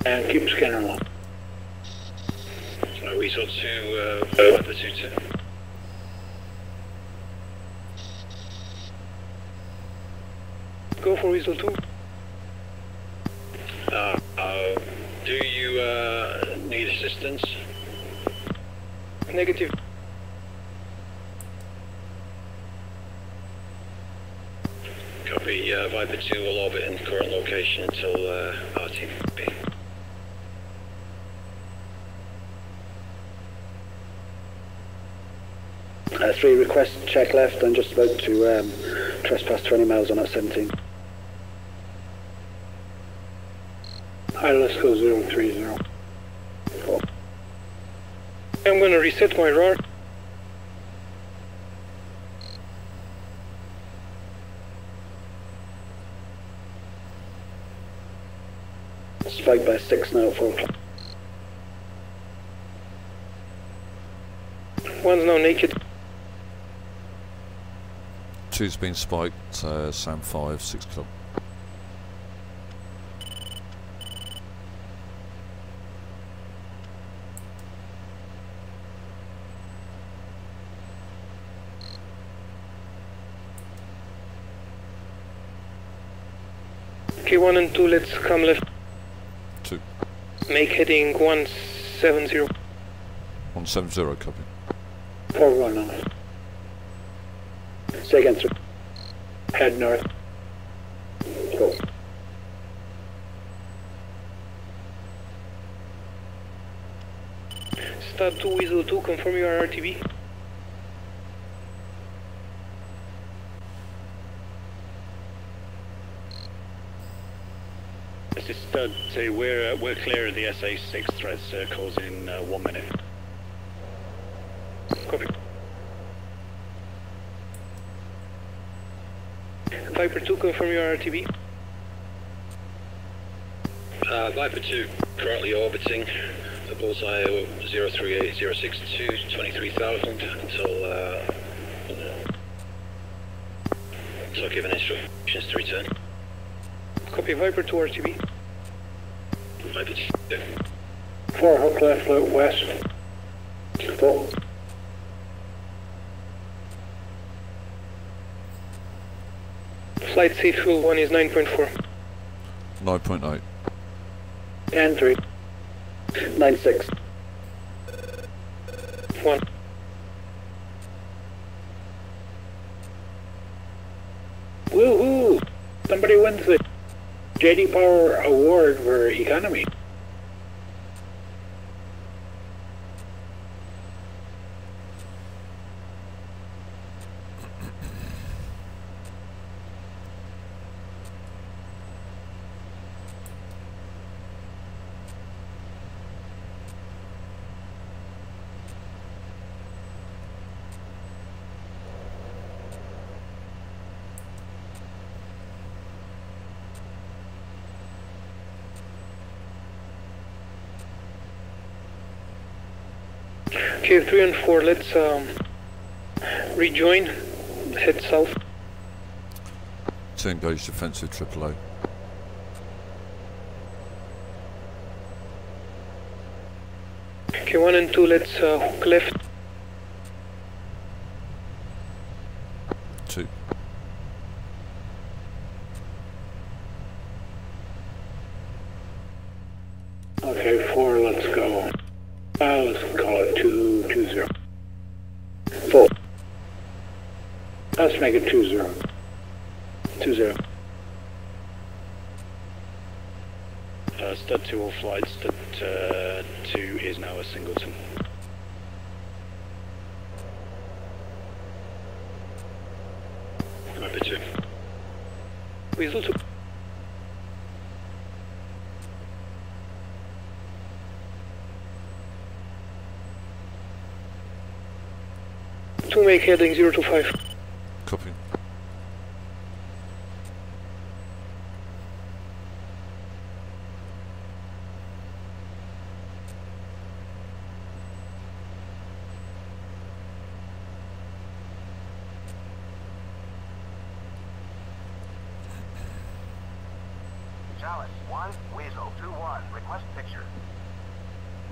And keep scanning along. So we saw 2, Viper 2-2. Go for Weasel 2. Do you need assistance? Negative. Copy, Viper 2 will orbit in current location until RTB. 3, request check left. I'm just about to trespass 20 miles on that 17. Alright, let's go 030. I'm gonna reset my RAR. Spike by 6 now at 4 o'clock. One's now naked. 2's been spiked, Sam 5, 6 o'clock. Okay, 1 and 2, let's come left. 2. Make heading 170. 170, copy. 4-1 now. Say again, 3. Head north. Go. Start 2, Weasel 2, confirm your RTB. This is Stud 2, we're clear of the SA6 threat circles in 1 minute. Copy. Viper 2, confirm your RTB. Viper 2, currently orbiting the bullseye 038062, 23,000 until given instructions to return. Copy, Viper 2 RTB. Viper 2. 4, hook left, float west. 4. Flight safe fuel 1 is 9.4. 9.8. And 3. 96. 1. Woohoo! Somebody wins the JD Power Award for economy. Okay, 3 and 4, let's rejoin, head south. To engage defensive AAA. Okay, 1 and 2, let's hook left. 2. Okay, 4, let's go. Let's call it 2-0. 4. Let's make it 2-0. 2-0. Stud 2 all flights, Stud 2 is now a singleton. Copy 2. Weasel 2. To make heading 025. Copy. Chalice 1, Weasel 2-1, request picture.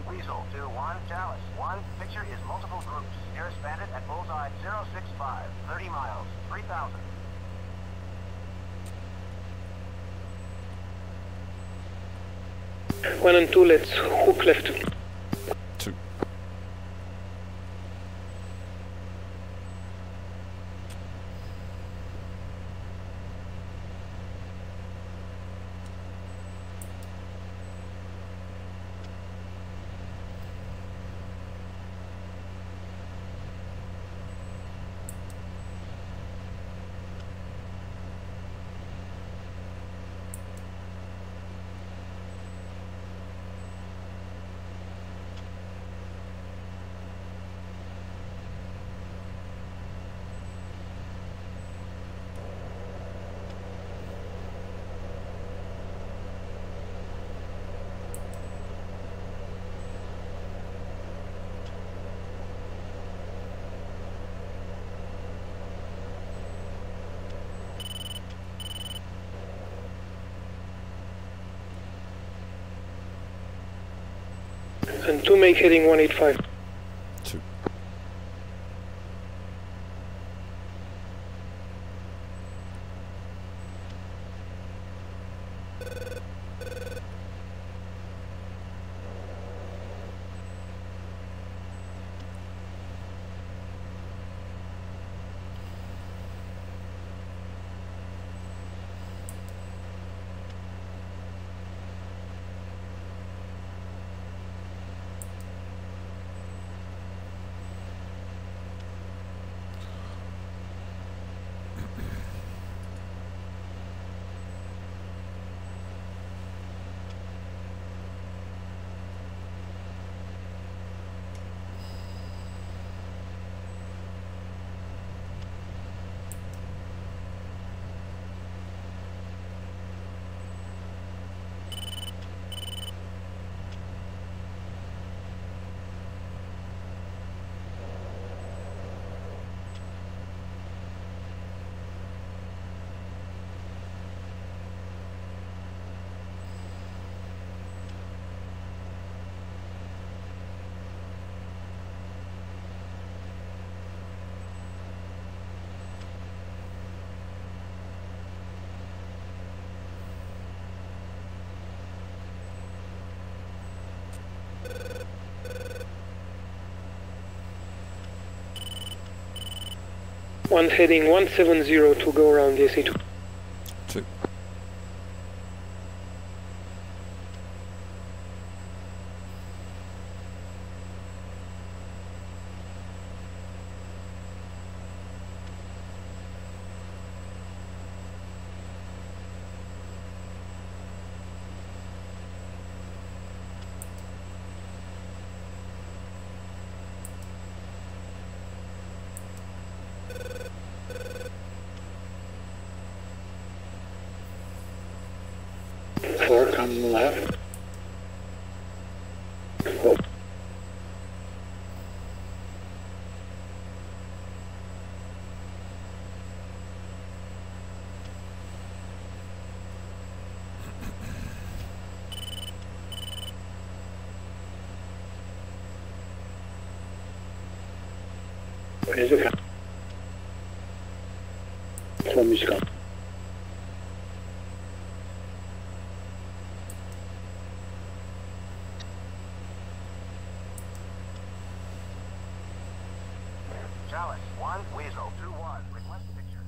Weasel 2-1, Chalice 1, picture is multiple groups. Nearest bandit at bullseye 065, 30 miles, 3,000. One and 2, let's hook left. 2. And 2 make heading 185. 2. One heading 170 to go around the SA2. 2. Come left. Oh. Music. Full music on. Chalice 1, Weasel 2-1, request picture.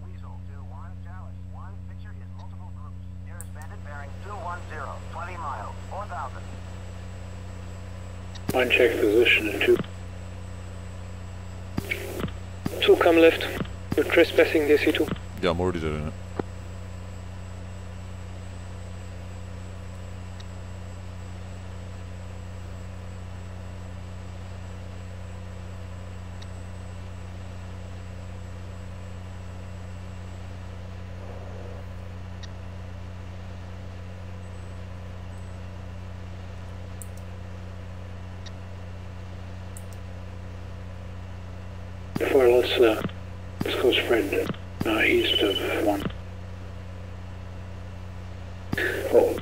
Weasel 2-1, Chalice 1, picture is multiple groups. Nearest bandit bearing 210, 20 miles, 4,000. Uncheck position and 2. 2 come left. You're trespassing the SC2. Yeah, I'm already doing it. Before let's go spread east of 1. Oh.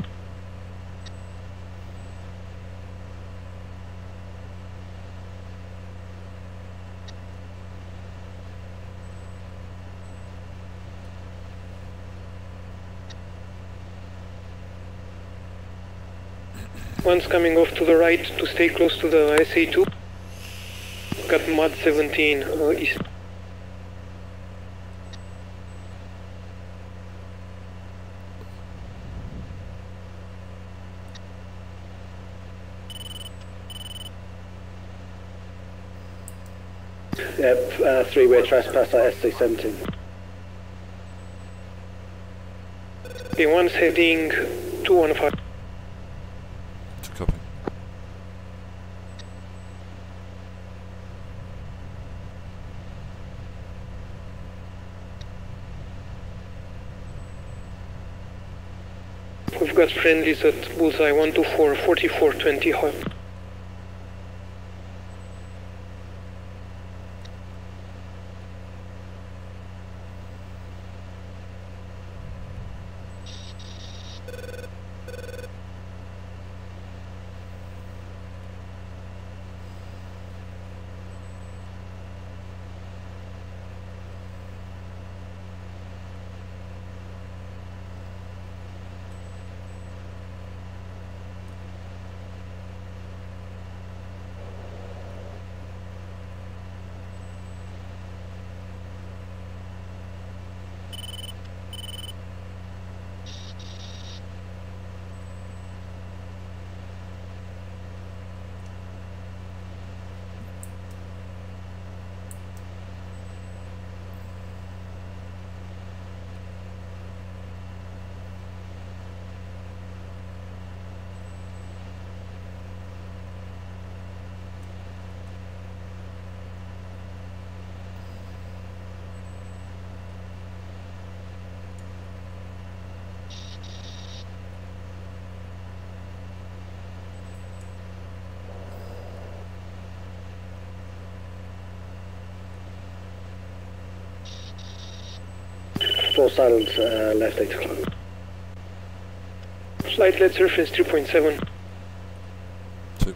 One's coming off to the right to stay close to the SA2. Got mud 17 east. Yep, three-way trespass at SC17. Okay, one's heading 215. To copy. We've got friendlies at bullseye 124, 4420 hot. Full silence, left 8 o'clock. Flight lead surface 3.7. 2.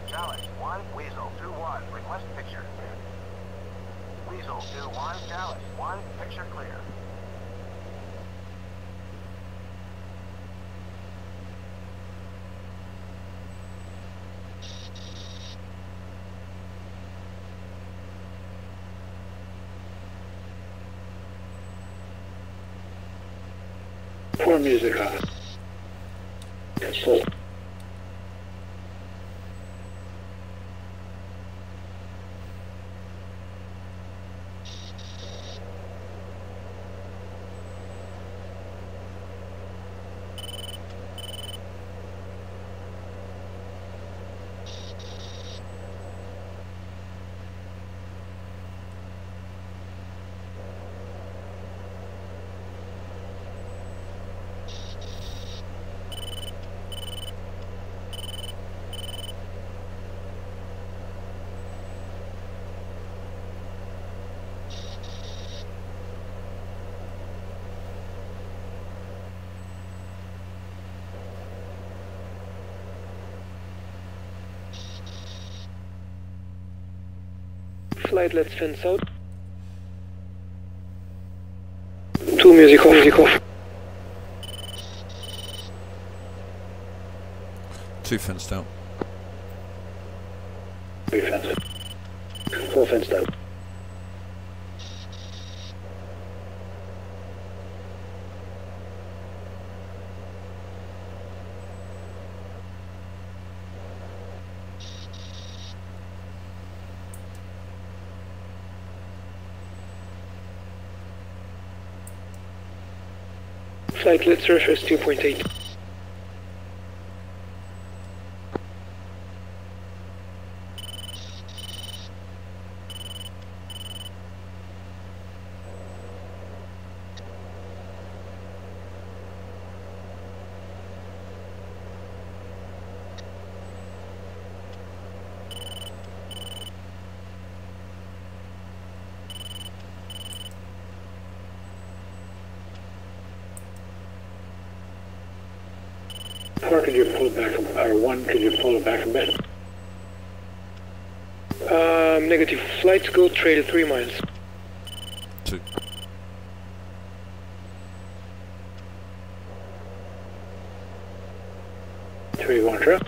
Chalice 1, Weasel 2-1, request picture. Weasel 2-1, Chalice 1, picture clear. Poor music on. Full. Flight, let's fence out. 2 music off, music off. 2 fenced out. 3 fenced. 4 fenced out. Flight, let's surface 2.8. Or could you pull it back, or 1, could you pull it back a bit? Negative. Flight, go trail 3 miles. 2. 3, 1, trail.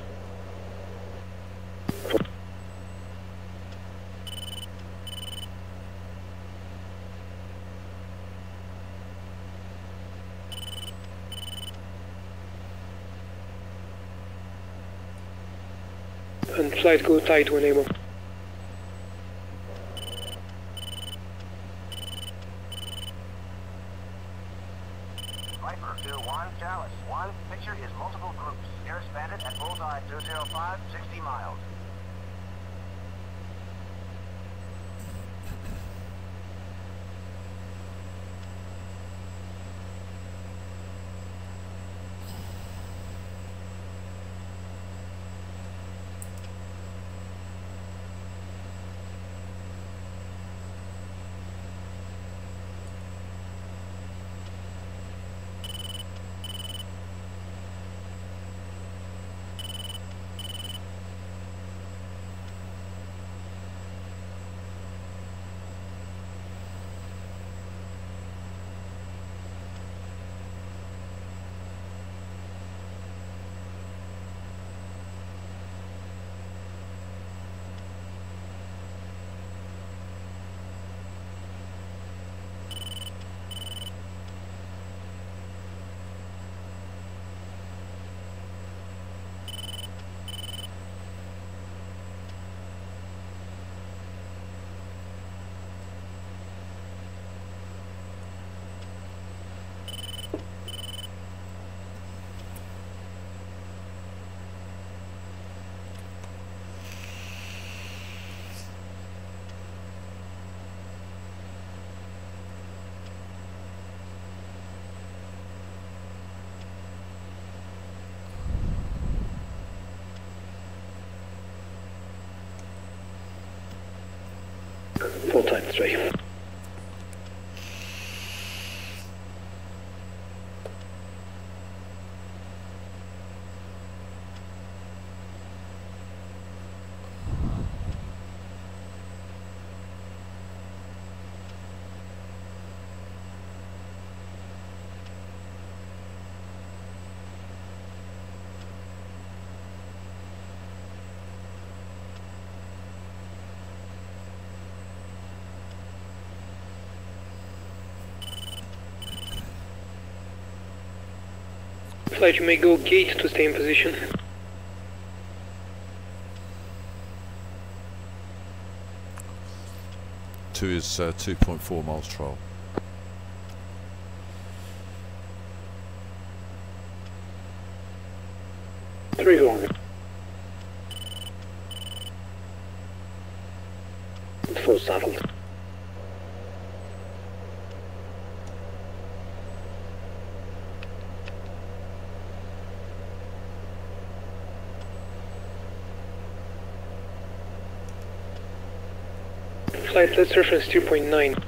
And flight, go tight to enable. Viper 2-1, Chalice 1. Picture is multiple groups. Air expanded at bullseye 205, 60 miles. Full time 3. Flight, you may go gate to stay in position. Two is 2.4 miles trial. Three going. Full saddled. Flight, let's reference 2.9.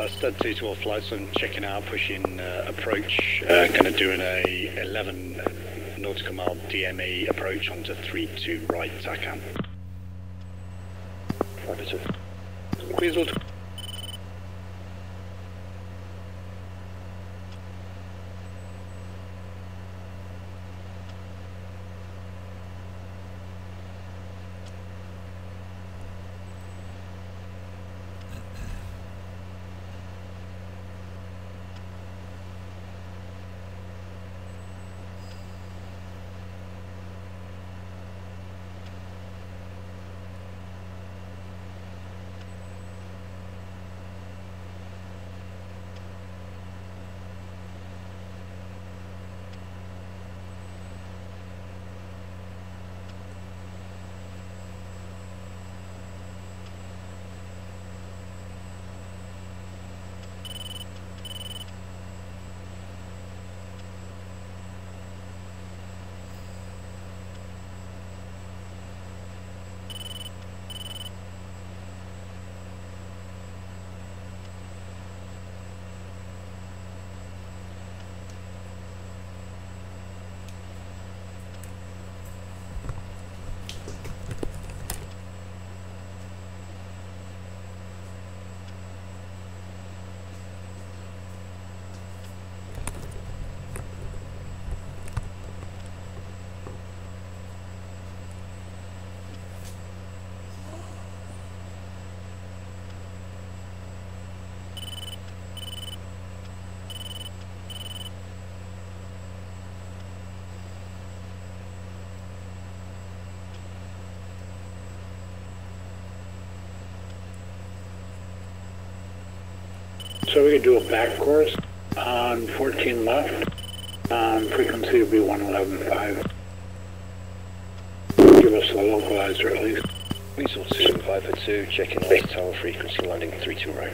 Stud 2 to all flights, I'm checking out, pushing approach, going to do an 11 nautical mile DME approach onto 3-2 right, TACAM. Weasel. So we could do a back course on 14 left. Frequency would be 111.5. Give us the localizer at least. Weasel 275 for 2, checking base tower frequency, landing 32 right.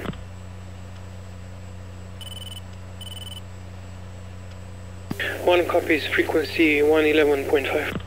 One copies frequency 111.5.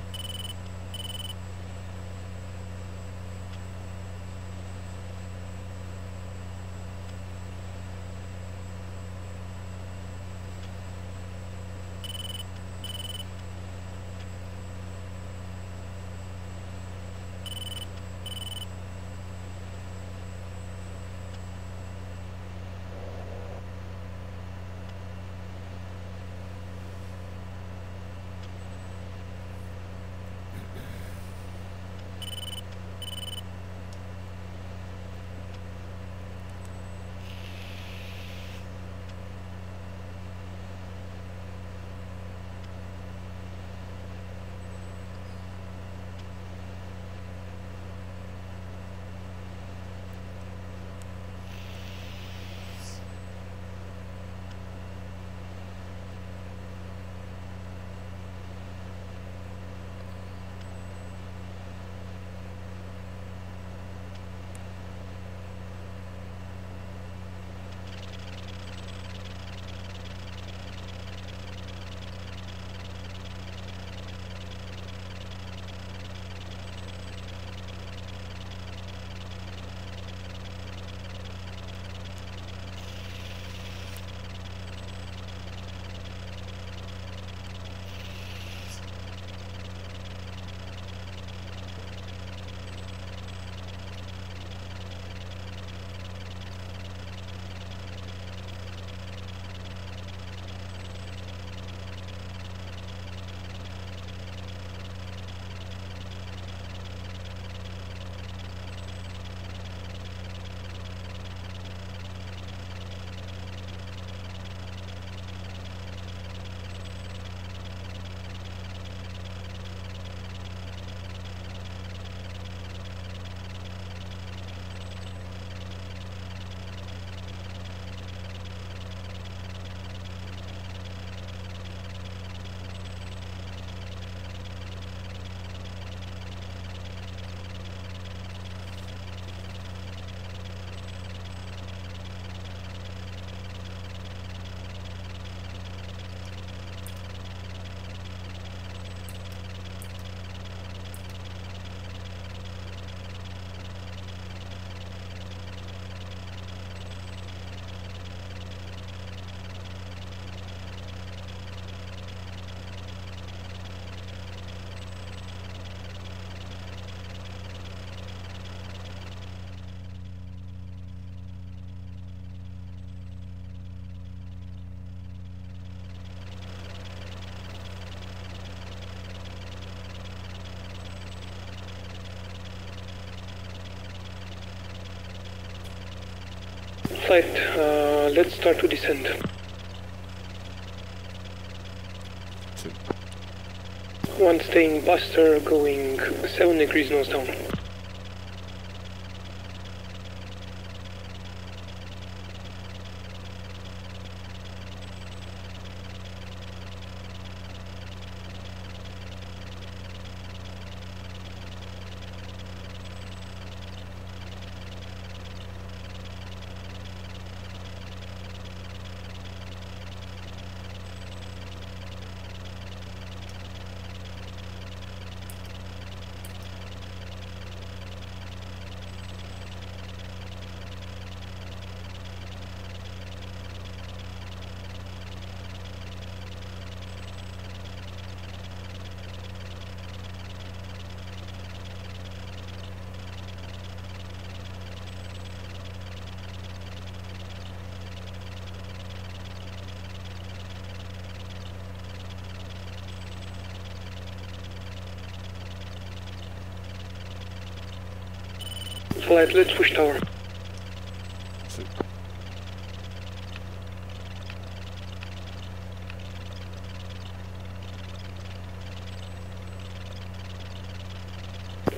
Flight, let's start to descend. 2. 1 staying Buster, going 7 degrees nose down. Flight, let's push tower. 2.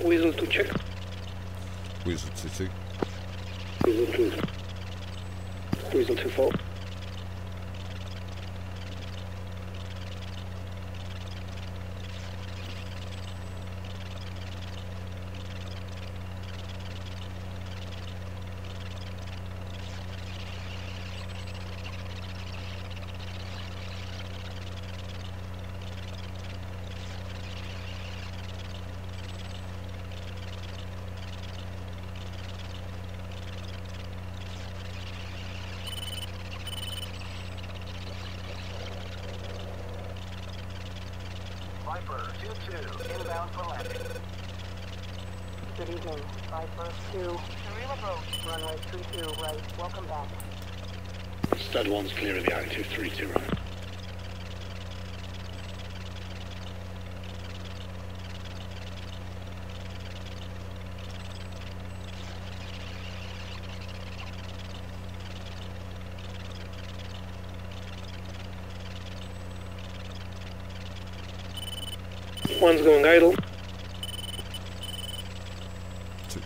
Weasel to check. Weasel 2-2. Weasel 2. Weasel 2-4. Viper 2-2, inbound for landing. Good evening, Viper 2. Surreal approach. Runway 32 right. Welcome back. Stud 1's clear of the active 3-2 right. One's going idle. 2.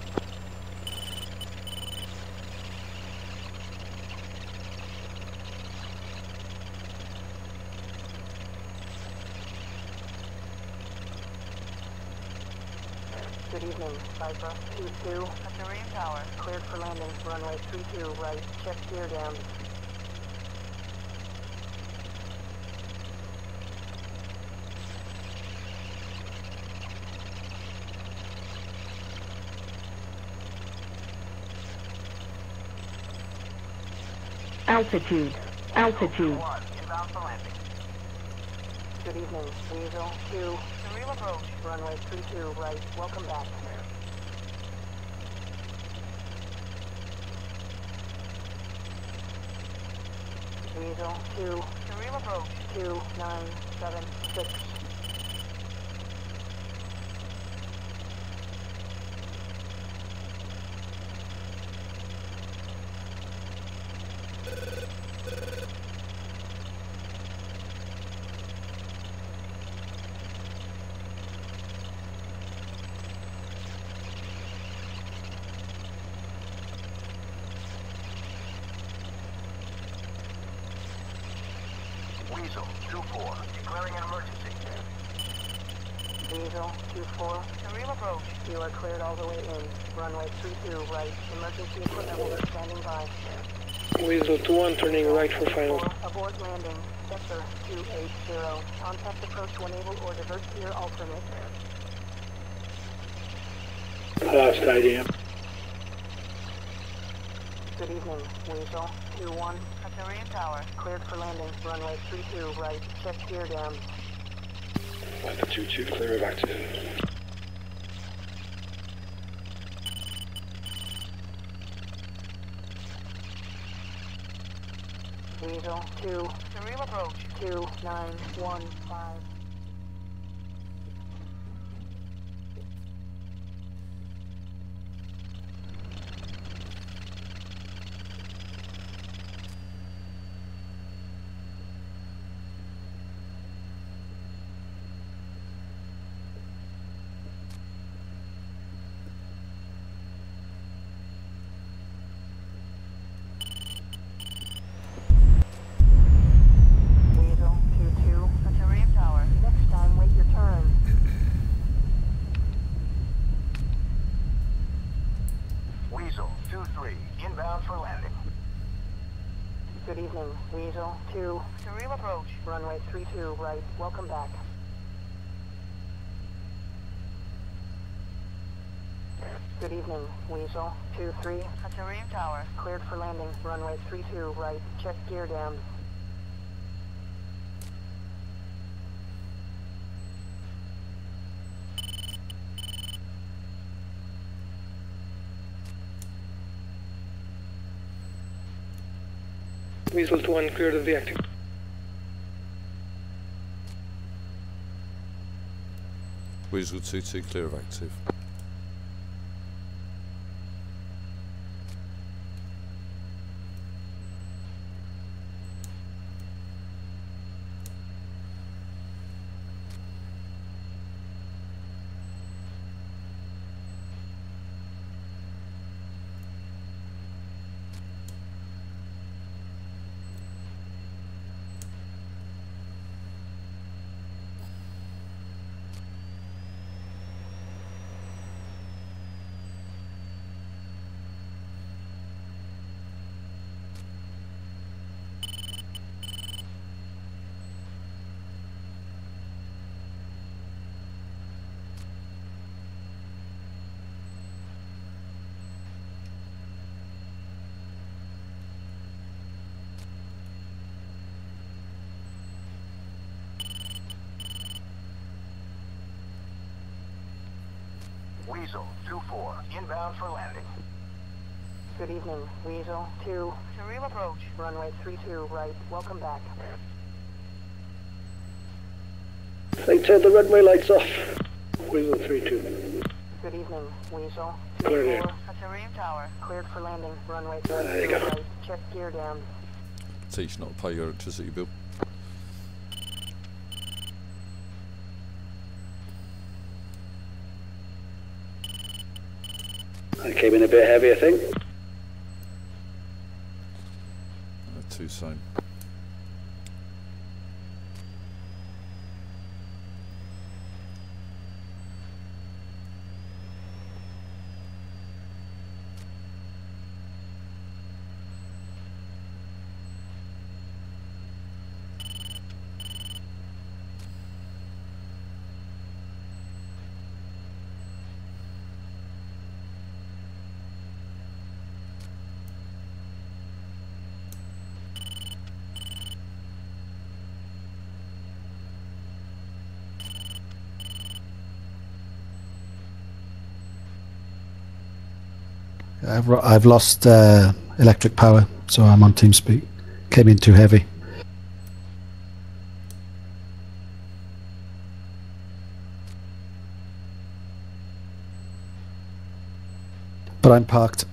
Good evening, Viper 2-2. At the Ream Tower. Cleared for landing. Runway 32 right. Check gear down. Altitude. Altitude. Inbound for landing. Good evening, Weasel 2. Surreal approach. Runway 32 right. Welcome back. Weasel 2. Surreal approach. 2976. Weasel 2-4, declaring an emergency. Weasel 2-4. Surreal approach. You are cleared all the way in. Runway 32 right. Emergency equipment will be standing by. Weasel 2-1 turning right for final. Abort landing. Sector 280. Contact approach to enable or divert to your alternate. Lost IDM. Good evening, Weasel 2-1. At the Ream Tower. Cleared for landing. Runway 32 right. Check gear down. Viper 2-2, clear of active. Weasel 2. Surreal approach. 2915. Good evening, Weasel 2. Surreal approach. Runway 32 right. Welcome back. Good evening, Weasel 2-3. Terrain tower. Cleared for landing. Runway 32 right. Check gear down. Weasel 1 cleared of the active. Weasel 2-2 clear of active. Weasel 2-4, inbound for landing. Good evening, Weasel 2. Surreal approach. Runway 32 right. Welcome back. They turned the runway lights off. Weasel 3-2. Good evening, Weasel 2-4. Clear here. Terrain tower. Cleared for landing. Runway 32 There you go. right. Check gear down. Teach not to pay your electricity bill. I came in a bit heavy, I think. Too soon. I've lost electric power, so I'm on TeamSpeak. Came in too heavy. But I'm parked.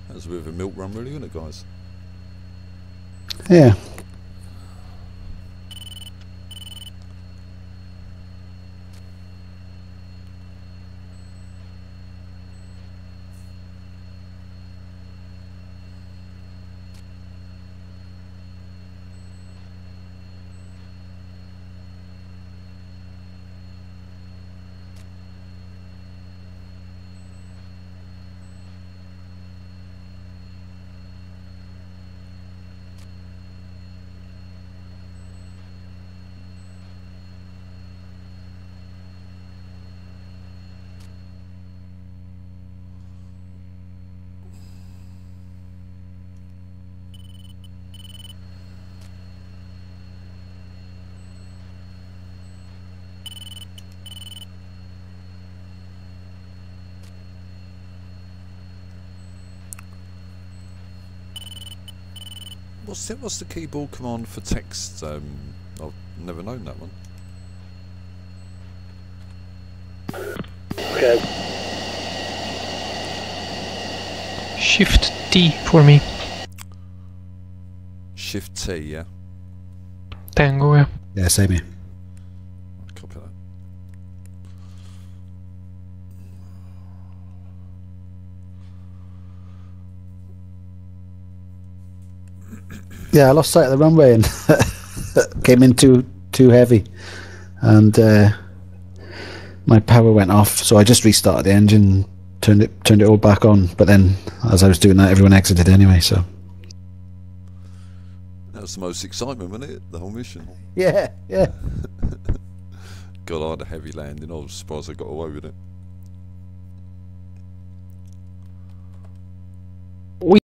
That was a bit of a milk run, really, wasn't it, guys? Yeah. What's the keyboard command for text? I've never known that one. Okay. Shift T for me. Shift T, yeah. Tango, yeah. Yeah, same here. Copy that. Yeah, I lost sight of the runway and came in too heavy, and my power went off. So I just restarted the engine, turned it all back on. But then, as I was doing that, everyone exited anyway. So that was the most excitement, wasn't it? The whole mission. yeah. God, I had a heavy landing. I was surprised I got away with it.